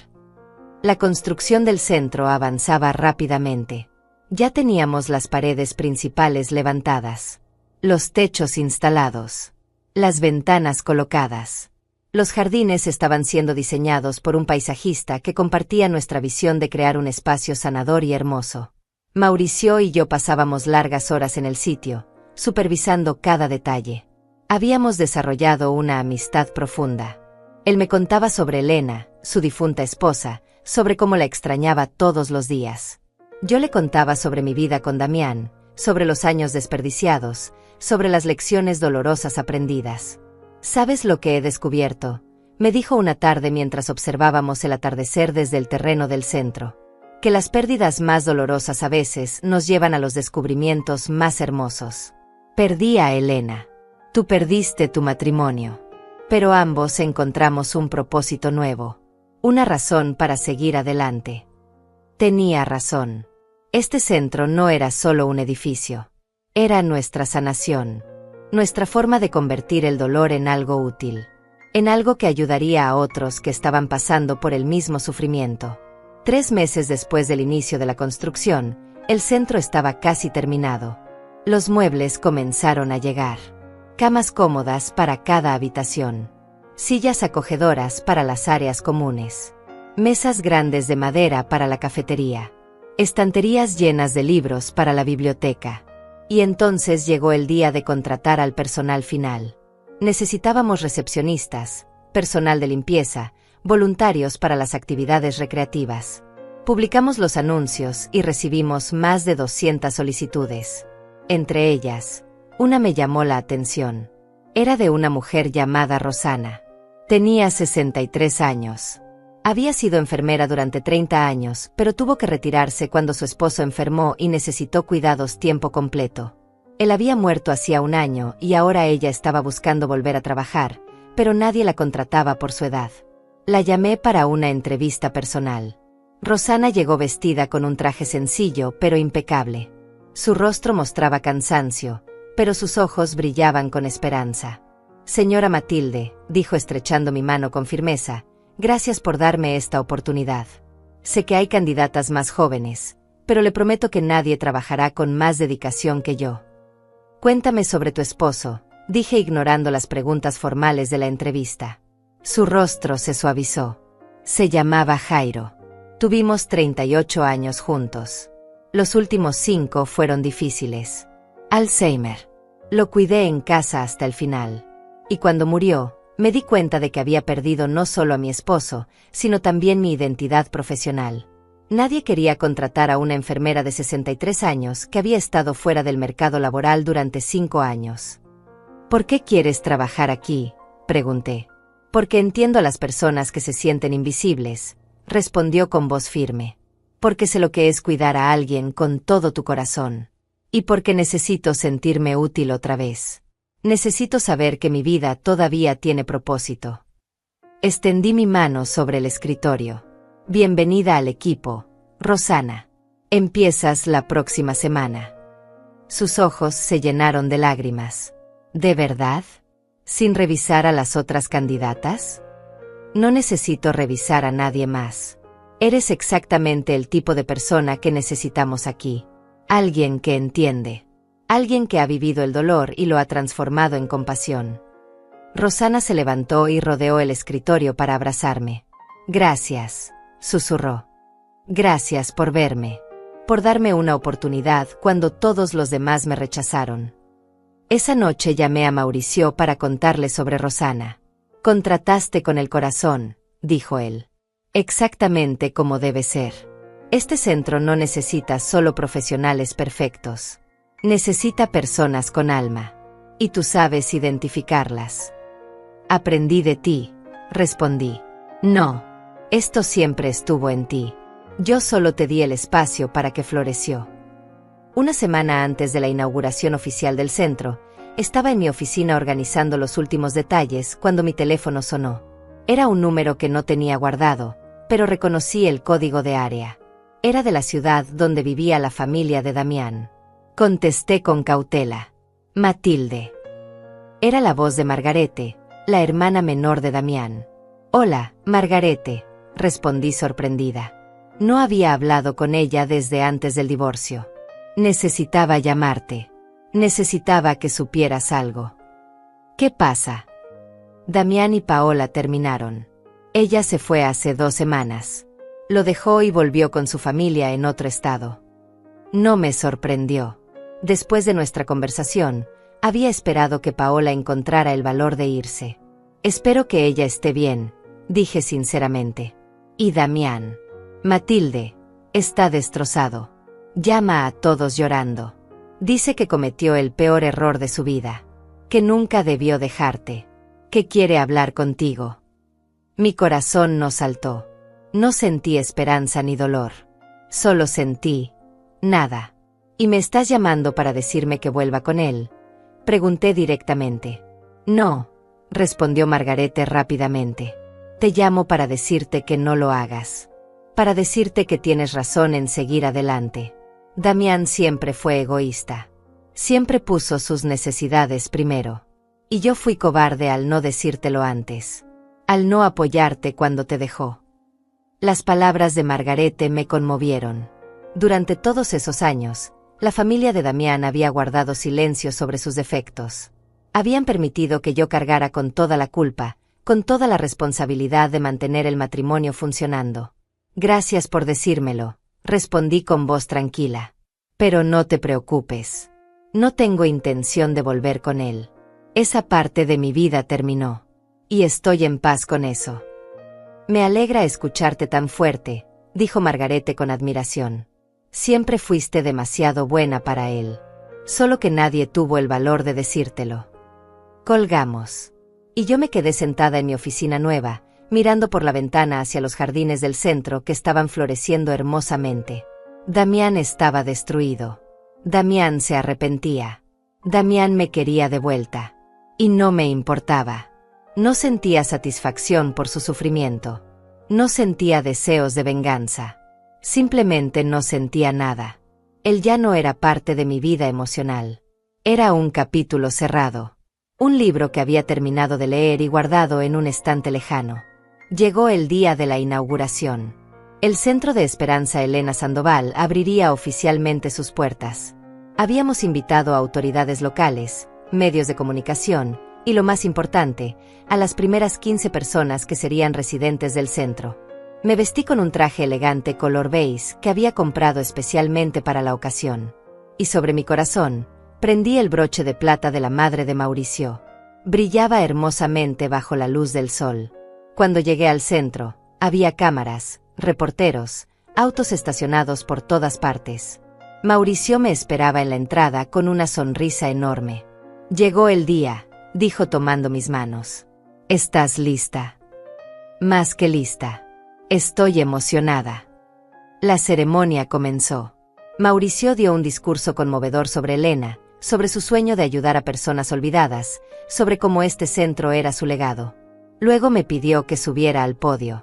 La construcción del centro avanzaba rápidamente. Ya teníamos las paredes principales levantadas, los techos instalados, las ventanas colocadas. Los jardines estaban siendo diseñados por un paisajista que compartía nuestra visión de crear un espacio sanador y hermoso. Mauricio y yo pasábamos largas horas en el sitio, supervisando cada detalle. Habíamos desarrollado una amistad profunda. Él me contaba sobre Elena, su difunta esposa, sobre cómo la extrañaba todos los días. Yo le contaba sobre mi vida con Damián, sobre los años desperdiciados, sobre las lecciones dolorosas aprendidas. ¿Sabes lo que he descubierto?, me dijo una tarde mientras observábamos el atardecer desde el terreno del centro. Que las pérdidas más dolorosas a veces nos llevan a los descubrimientos más hermosos. Perdí a Elena. Tú perdiste tu matrimonio. Pero ambos encontramos un propósito nuevo. Una razón para seguir adelante. Tenía razón. Este centro no era solo un edificio. Era nuestra sanación. Nuestra forma de convertir el dolor en algo útil. En algo que ayudaría a otros que estaban pasando por el mismo sufrimiento. 3 meses después del inicio de la construcción, el centro estaba casi terminado. Los muebles comenzaron a llegar. Camas cómodas para cada habitación. Sillas acogedoras para las áreas comunes. Mesas grandes de madera para la cafetería. Estanterías llenas de libros para la biblioteca. Y entonces llegó el día de contratar al personal final. Necesitábamos recepcionistas, personal de limpieza, voluntarios para las actividades recreativas. Publicamos los anuncios y recibimos más de 200 solicitudes. Entre ellas, una me llamó la atención. Era de una mujer llamada Rosana. Tenía 63 años. Había sido enfermera durante 30 años, pero tuvo que retirarse cuando su esposo enfermó y necesitó cuidados tiempo completo. Él había muerto hacía 1 año y ahora ella estaba buscando volver a trabajar, pero nadie la contrataba por su edad. La llamé para una entrevista personal. Rosana llegó vestida con un traje sencillo pero impecable. Su rostro mostraba cansancio, pero sus ojos brillaban con esperanza. Señora Matilde, dijo estrechando mi mano con firmeza, gracias por darme esta oportunidad. Sé que hay candidatas más jóvenes, pero le prometo que nadie trabajará con más dedicación que yo. Cuéntame sobre tu esposo, dije ignorando las preguntas formales de la entrevista. Su rostro se suavizó. Se llamaba Jairo. Tuvimos 38 años juntos. Los últimos 5 fueron difíciles. Alzheimer. Lo cuidé en casa hasta el final. Y cuando murió, me di cuenta de que había perdido no solo a mi esposo, sino también mi identidad profesional. Nadie quería contratar a una enfermera de 63 años que había estado fuera del mercado laboral durante 5 años. ¿Por qué quieres trabajar aquí?, pregunté. Porque entiendo a las personas que se sienten invisibles, respondió con voz firme. Porque sé lo que es cuidar a alguien con todo tu corazón. Y porque necesito sentirme útil otra vez. Necesito saber que mi vida todavía tiene propósito. Extendí mi mano sobre el escritorio. Bienvenida al equipo, Rosana. Empiezas la próxima semana. Sus ojos se llenaron de lágrimas. ¿De verdad? ¿Sin revisar a las otras candidatas? No necesito revisar a nadie más. Eres exactamente el tipo de persona que necesitamos aquí. Alguien que entiende. Alguien que ha vivido el dolor y lo ha transformado en compasión. Rosana se levantó y rodeó el escritorio para abrazarme. Gracias, susurró. Gracias por verme. Por darme una oportunidad cuando todos los demás me rechazaron. Esa noche llamé a Mauricio para contarle sobre Rosana. Contrataste con el corazón, dijo él. Exactamente como debe ser. Este centro no necesita solo profesionales perfectos. Necesita personas con alma. Y tú sabes identificarlas. Aprendí de ti, respondí. No, esto siempre estuvo en ti. Yo solo te di el espacio para que floreció. Una semana antes de la inauguración oficial del centro, estaba en mi oficina organizando los últimos detalles cuando mi teléfono sonó. Era un número que no tenía guardado, pero reconocí el código de área. Era de la ciudad donde vivía la familia de Damián. Contesté con cautela. Matilde. Era la voz de Margarete, la hermana menor de Damián. Hola, Margarete, respondí sorprendida. No había hablado con ella desde antes del divorcio. Necesitaba llamarte. Necesitaba que supieras algo. ¿Qué pasa? Damián y Paola terminaron. Ella se fue hace 2 semanas. Lo dejó y volvió con su familia en otro estado. No me sorprendió. Después de nuestra conversación, había esperado que Paola encontrara el valor de irse. Espero que ella esté bien, dije sinceramente. Y Damián. Matilde, está destrozado. Llama a todos llorando. Dice que cometió el peor error de su vida. Que nunca debió dejarte. Que quiere hablar contigo. Mi corazón no saltó. No sentí esperanza ni dolor. Solo sentí nada. ¿Y me estás llamando para decirme que vuelva con él? Pregunté directamente. No, respondió Margarete rápidamente. Te llamo para decirte que no lo hagas. Para decirte que tienes razón en seguir adelante. Damián siempre fue egoísta. Siempre puso sus necesidades primero. Y yo fui cobarde al no decírtelo antes. Al no apoyarte cuando te dejó. Las palabras de Margarete me conmovieron. Durante todos esos años, la familia de Damián había guardado silencio sobre sus defectos. Habían permitido que yo cargara con toda la culpa, con toda la responsabilidad de mantener el matrimonio funcionando. Gracias por decírmelo, respondí con voz tranquila. Pero no te preocupes. No tengo intención de volver con él. Esa parte de mi vida terminó. Y estoy en paz con eso. Me alegra escucharte tan fuerte, dijo Margarete con admiración. Siempre fuiste demasiado buena para él. Solo que nadie tuvo el valor de decírtelo. Colgamos. Y yo me quedé sentada en mi oficina nueva, mirando por la ventana hacia los jardines del centro que estaban floreciendo hermosamente. Damián estaba destruido. Damián se arrepentía. Damián me quería de vuelta. Y no me importaba. No sentía satisfacción por su sufrimiento. No sentía deseos de venganza. Simplemente no sentía nada. Él ya no era parte de mi vida emocional. Era un capítulo cerrado. Un libro que había terminado de leer y guardado en un estante lejano. Llegó el día de la inauguración. El Centro de Esperanza Elena Sandoval abriría oficialmente sus puertas. Habíamos invitado a autoridades locales, medios de comunicación, y lo más importante, a las primeras 15 personas que serían residentes del centro. Me vestí con un traje elegante color beige que había comprado especialmente para la ocasión. Y sobre mi corazón, prendí el broche de plata de la madre de Mauricio. Brillaba hermosamente bajo la luz del sol. Cuando llegué al centro, había cámaras, reporteros, autos estacionados por todas partes. Mauricio me esperaba en la entrada con una sonrisa enorme. Llegó el día, dijo tomando mis manos. ¿Estás lista? Más que lista. Estoy emocionada. La ceremonia comenzó. Mauricio dio un discurso conmovedor sobre Elena, sobre su sueño de ayudar a personas olvidadas, sobre cómo este centro era su legado. Luego me pidió que subiera al podio.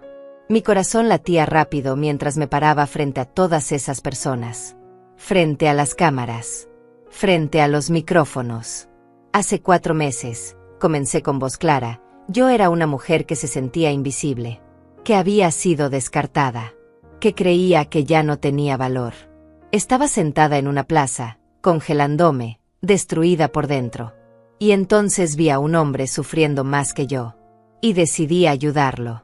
Mi corazón latía rápido mientras me paraba frente a todas esas personas. Frente a las cámaras. Frente a los micrófonos. Hace 4 meses, comencé con voz clara, yo era una mujer que se sentía invisible. Que había sido descartada. Que creía que ya no tenía valor. Estaba sentada en una plaza, congelándome, destruida por dentro. Y entonces vi a un hombre sufriendo más que yo. Y decidí ayudarlo.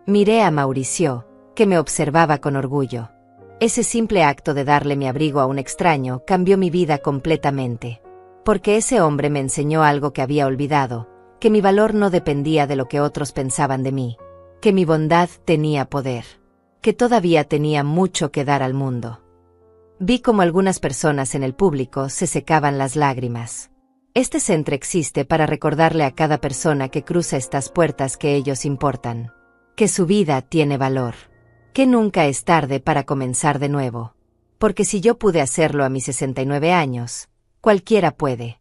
Miré a Mauricio, que me observaba con orgullo. Ese simple acto de darle mi abrigo a un extraño cambió mi vida completamente. Porque ese hombre me enseñó algo que había olvidado, que mi valor no dependía de lo que otros pensaban de mí. Que mi bondad tenía poder. Que todavía tenía mucho que dar al mundo. Vi como algunas personas en el público se secaban las lágrimas. Este centro existe para recordarle a cada persona que cruza estas puertas que ellos importan. Que su vida tiene valor. Que nunca es tarde para comenzar de nuevo. Porque si yo pude hacerlo a mis 69 años, cualquiera puede.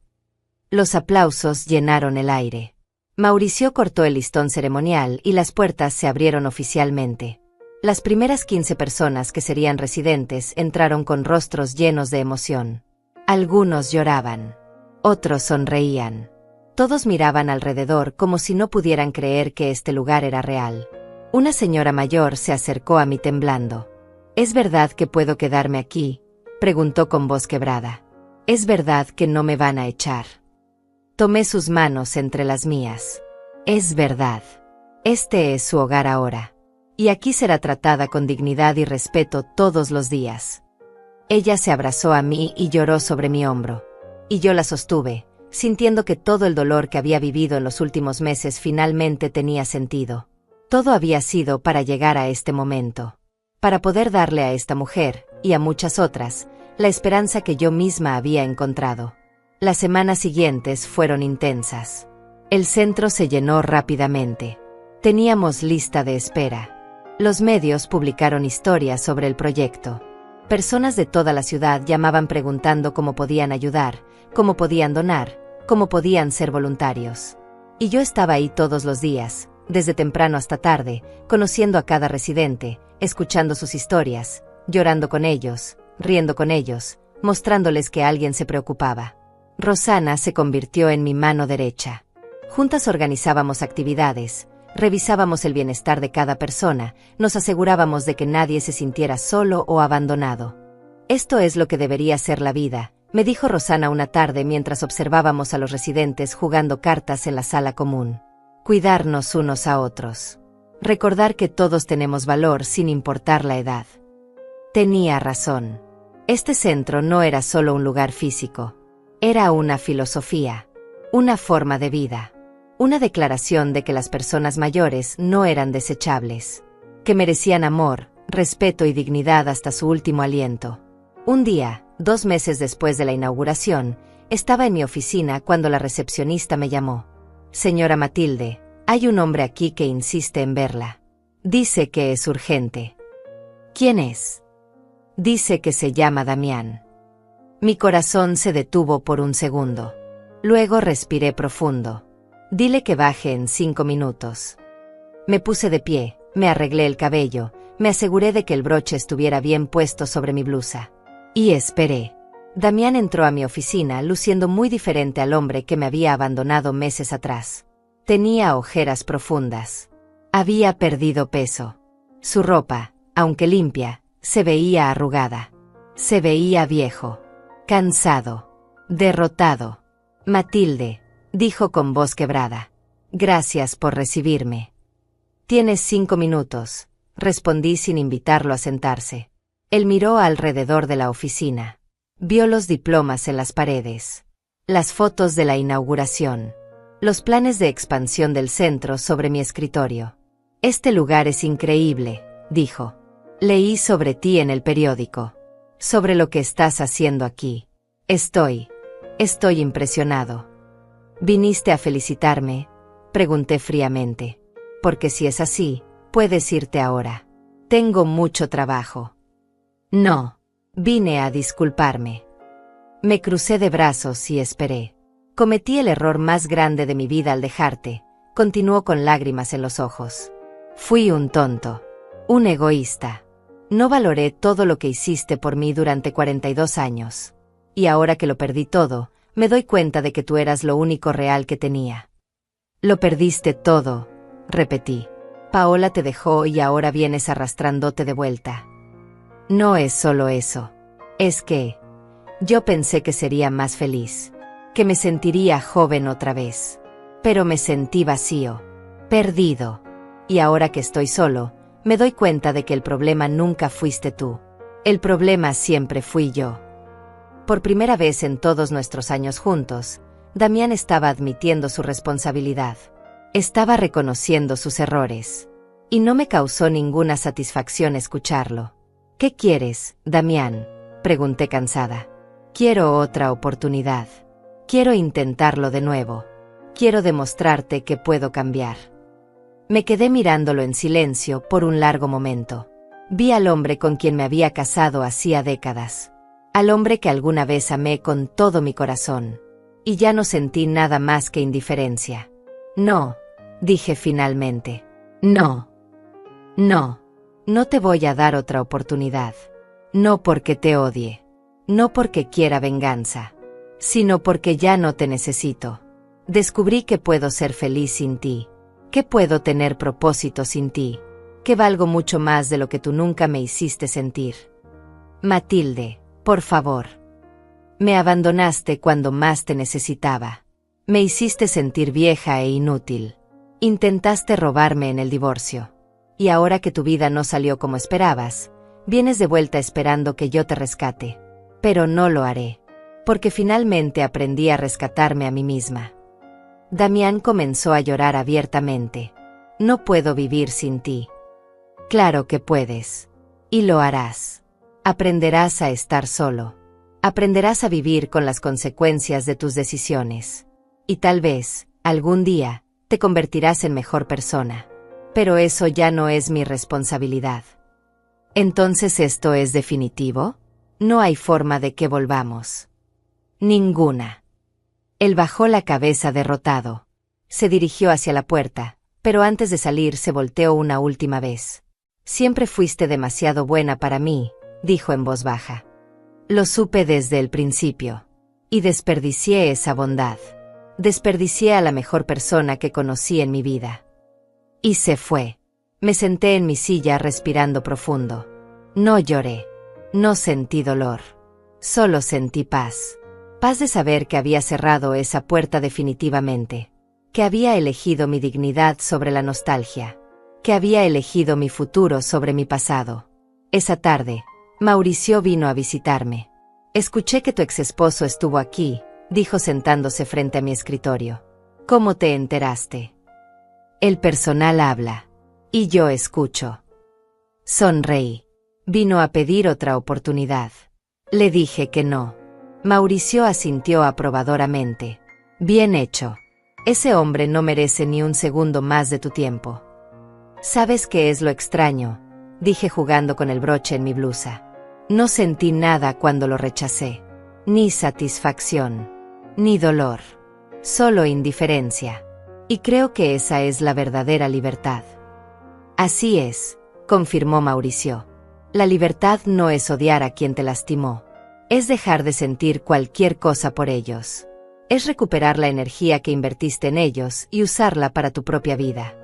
Los aplausos llenaron el aire. Mauricio cortó el listón ceremonial y las puertas se abrieron oficialmente. Las primeras 15 personas que serían residentes entraron con rostros llenos de emoción. Algunos lloraban. Otros sonreían. Todos miraban alrededor como si no pudieran creer que este lugar era real. Una señora mayor se acercó a mí temblando. ¿Es verdad que puedo quedarme aquí?, preguntó con voz quebrada. ¿Es verdad que no me van a echar? Tomé sus manos entre las mías. Es verdad. Este es su hogar ahora. Y aquí será tratada con dignidad y respeto todos los días. Ella se abrazó a mí y lloró sobre mi hombro. Y yo la sostuve, sintiendo que todo el dolor que había vivido en los últimos meses finalmente tenía sentido. Todo había sido para llegar a este momento. Para poder darle a esta mujer, y a muchas otras, la esperanza que yo misma había encontrado. Las semanas siguientes fueron intensas. El centro se llenó rápidamente. Teníamos lista de espera. Los medios publicaron historias sobre el proyecto. Personas de toda la ciudad llamaban preguntando cómo podían ayudar, cómo podían donar, cómo podían ser voluntarios. Y yo estaba ahí todos los días, desde temprano hasta tarde, conociendo a cada residente, escuchando sus historias, llorando con ellos, riendo con ellos, mostrándoles que alguien se preocupaba. Rosana se convirtió en mi mano derecha. Juntas organizábamos actividades, revisábamos el bienestar de cada persona, nos asegurábamos de que nadie se sintiera solo o abandonado. Esto es lo que debería ser la vida, me dijo Rosana una tarde mientras observábamos a los residentes jugando cartas en la sala común. Cuidarnos unos a otros. Recordar que todos tenemos valor sin importar la edad. Tenía razón. Este centro no era solo un lugar físico. Era una filosofía. Una forma de vida. Una declaración de que las personas mayores no eran desechables. Que merecían amor, respeto y dignidad hasta su último aliento. Un día, 2 meses después de la inauguración, estaba en mi oficina cuando la recepcionista me llamó. Señora Matilde, hay un hombre aquí que insiste en verla. Dice que es urgente. ¿Quién es? Dice que se llama Damián. Mi corazón se detuvo por un segundo. Luego respiré profundo. Dile que baje en 5 minutos. Me puse de pie, me arreglé el cabello, me aseguré de que el broche estuviera bien puesto sobre mi blusa. Y esperé. Damián entró a mi oficina luciendo muy diferente al hombre que me había abandonado meses atrás. Tenía ojeras profundas. Había perdido peso. Su ropa, aunque limpia, se veía arrugada. Se veía viejo. Cansado. Derrotado. Matilde, dijo con voz quebrada. Gracias por recibirme. Tienes 5 minutos, respondí sin invitarlo a sentarse. Él miró alrededor de la oficina. Vio los diplomas en las paredes. Las fotos de la inauguración. Los planes de expansión del centro sobre mi escritorio. Este lugar es increíble, dijo. Leí sobre ti en el periódico. Sobre lo que estás haciendo aquí. Estoy impresionado. ¿Viniste a felicitarme?, pregunté fríamente. Porque si es así, puedes irte ahora. Tengo mucho trabajo. No. Vine a disculparme. Me crucé de brazos y esperé. Cometí el error más grande de mi vida al dejarte, continuó con lágrimas en los ojos. Fui un tonto, un egoísta. No valoré todo lo que hiciste por mí durante 42 años. Y ahora que lo perdí todo, me doy cuenta de que tú eras lo único real que tenía. Lo perdiste todo, repetí. Paola te dejó y ahora vienes arrastrándote de vuelta. No es solo eso. Es que yo pensé que sería más feliz, que me sentiría joven otra vez. Pero me sentí vacío, perdido. Y ahora que estoy solo, me doy cuenta de que el problema nunca fuiste tú. El problema siempre fui yo. Por primera vez en todos nuestros años juntos, Damián estaba admitiendo su responsabilidad. Estaba reconociendo sus errores. Y no me causó ninguna satisfacción escucharlo. ¿Qué quieres, Damián?, pregunté cansada. Quiero otra oportunidad. Quiero intentarlo de nuevo. Quiero demostrarte que puedo cambiar. Me quedé mirándolo en silencio por un largo momento. Vi al hombre con quien me había casado hacía décadas. Al hombre que alguna vez amé con todo mi corazón. Y ya no sentí nada más que indiferencia. No, dije finalmente. No. No. No te voy a dar otra oportunidad. No porque te odie. No porque quiera venganza. Sino porque ya no te necesito. Descubrí que puedo ser feliz sin ti. Que puedo tener propósito sin ti. Que valgo mucho más de lo que tú nunca me hiciste sentir. Matilde, por favor. Me abandonaste cuando más te necesitaba. Me hiciste sentir vieja e inútil. Intentaste robarme en el divorcio. Y ahora que tu vida no salió como esperabas, vienes de vuelta esperando que yo te rescate. Pero no lo haré. Porque finalmente aprendí a rescatarme a mí misma. Damián comenzó a llorar abiertamente. No puedo vivir sin ti. Claro que puedes. Y lo harás. Aprenderás a estar solo. Aprenderás a vivir con las consecuencias de tus decisiones. Y tal vez, algún día, te convertirás en mejor persona. Pero eso ya no es mi responsabilidad. ¿Entonces esto es definitivo? No hay forma de que volvamos. Ninguna. Él bajó la cabeza derrotado. Se dirigió hacia la puerta, pero antes de salir se volteó una última vez. Siempre fuiste demasiado buena para mí, dijo en voz baja. Lo supe desde el principio. Y desperdicié esa bondad. Desperdicié a la mejor persona que conocí en mi vida. Y se fue. Me senté en mi silla respirando profundo. No lloré. No sentí dolor. Solo sentí paz. Paz de saber que había cerrado esa puerta definitivamente. Que había elegido mi dignidad sobre la nostalgia. Que había elegido mi futuro sobre mi pasado. Esa tarde, Mauricio vino a visitarme. Escuché que tu exesposo estuvo aquí, dijo sentándose frente a mi escritorio. ¿Cómo te enteraste? El personal habla. Y yo escucho. Sonreí. Vino a pedir otra oportunidad. Le dije que no. Mauricio asintió aprobadoramente. Bien hecho. Ese hombre no merece ni un segundo más de tu tiempo. ¿Sabes qué es lo extraño?, dije jugando con el broche en mi blusa. No sentí nada cuando lo rechacé. Ni satisfacción. Ni dolor. Solo indiferencia. Y creo que esa es la verdadera libertad. Así es, confirmó Mauricio. La libertad no es odiar a quien te lastimó. Es dejar de sentir cualquier cosa por ellos. Es recuperar la energía que invertiste en ellos y usarla para tu propia vida.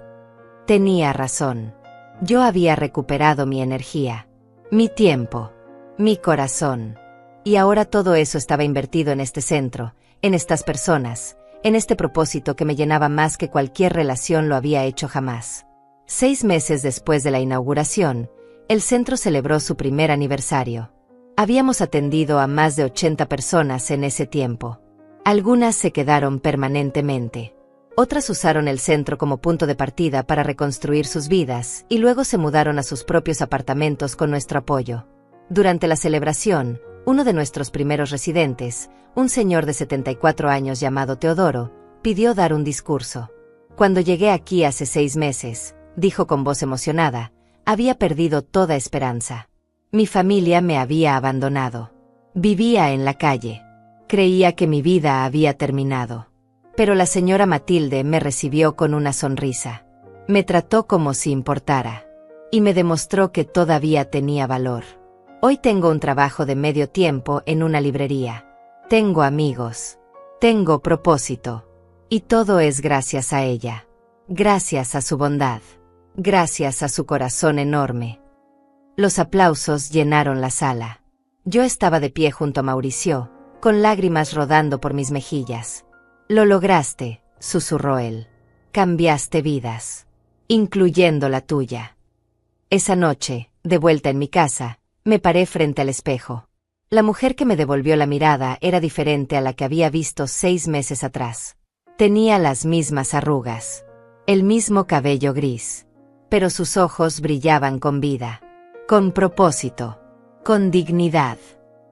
Tenía razón. Yo había recuperado mi energía, mi tiempo, mi corazón. Y ahora todo eso estaba invertido en este centro, en estas personas, en este propósito que me llenaba más que cualquier relación lo había hecho jamás. 6 meses después de la inauguración, el centro celebró su primer aniversario. Habíamos atendido a más de 80 personas en ese tiempo. Algunas se quedaron permanentemente. Otras usaron el centro como punto de partida para reconstruir sus vidas y luego se mudaron a sus propios apartamentos con nuestro apoyo. Durante la celebración, uno de nuestros primeros residentes, un señor de 74 años llamado Teodoro, pidió dar un discurso. Cuando llegué aquí hace 6 meses, dijo con voz emocionada, había perdido toda esperanza. Mi familia me había abandonado. Vivía en la calle. Creía que mi vida había terminado. Pero la señora Matilde me recibió con una sonrisa. Me trató como si importara. Y me demostró que todavía tenía valor. Hoy tengo un trabajo de medio tiempo en una librería. Tengo amigos. Tengo propósito. Y todo es gracias a ella. Gracias a su bondad. Gracias a su corazón enorme. Los aplausos llenaron la sala. Yo estaba de pie junto a Mauricio, con lágrimas rodando por mis mejillas. Lo lograste, susurró él. Cambiaste vidas, incluyendo la tuya. Esa noche, de vuelta en mi casa, me paré frente al espejo. La mujer que me devolvió la mirada era diferente a la que había visto 6 meses atrás. Tenía las mismas arrugas, el mismo cabello gris, pero sus ojos brillaban con vida, con propósito, con dignidad.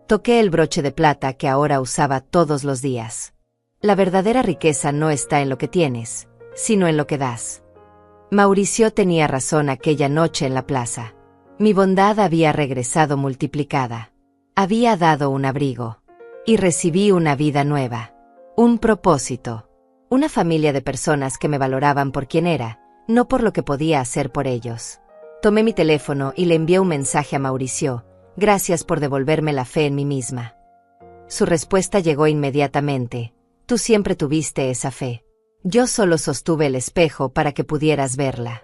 Toqué el broche de plata que ahora usaba todos los días. La verdadera riqueza no está en lo que tienes, sino en lo que das. Mauricio tenía razón aquella noche en la plaza. Mi bondad había regresado multiplicada. Había dado un abrigo. Y recibí una vida nueva. Un propósito. Una familia de personas que me valoraban por quien era, no por lo que podía hacer por ellos. Tomé mi teléfono y le envié un mensaje a Mauricio. Gracias por devolverme la fe en mí misma. Su respuesta llegó inmediatamente. Tú siempre tuviste esa fe. Yo solo sostuve el espejo para que pudieras verla.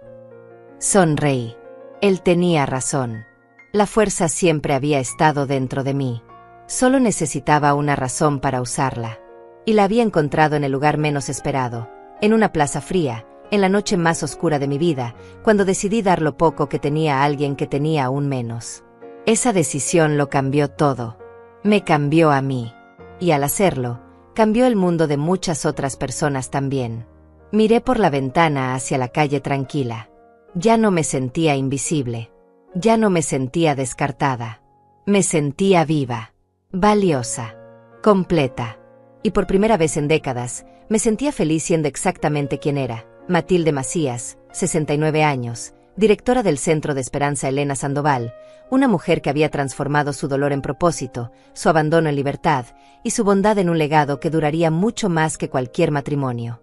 Sonreí. Él tenía razón. La fuerza siempre había estado dentro de mí. Solo necesitaba una razón para usarla. Y la había encontrado en el lugar menos esperado, en una plaza fría, en la noche más oscura de mi vida, cuando decidí dar lo poco que tenía a alguien que tenía aún menos. Esa decisión lo cambió todo. Me cambió a mí. Y al hacerlo, cambió el mundo de muchas otras personas también. Miré por la ventana hacia la calle tranquila. Ya no me sentía invisible. Ya no me sentía descartada. Me sentía viva, valiosa, completa. Y por primera vez en décadas, me sentía feliz siendo exactamente quien era. Matilde Macías, 69 años, directora del Centro de Esperanza Elena Sandoval, una mujer que había transformado su dolor en propósito, su abandono en libertad, y su bondad en un legado que duraría mucho más que cualquier matrimonio.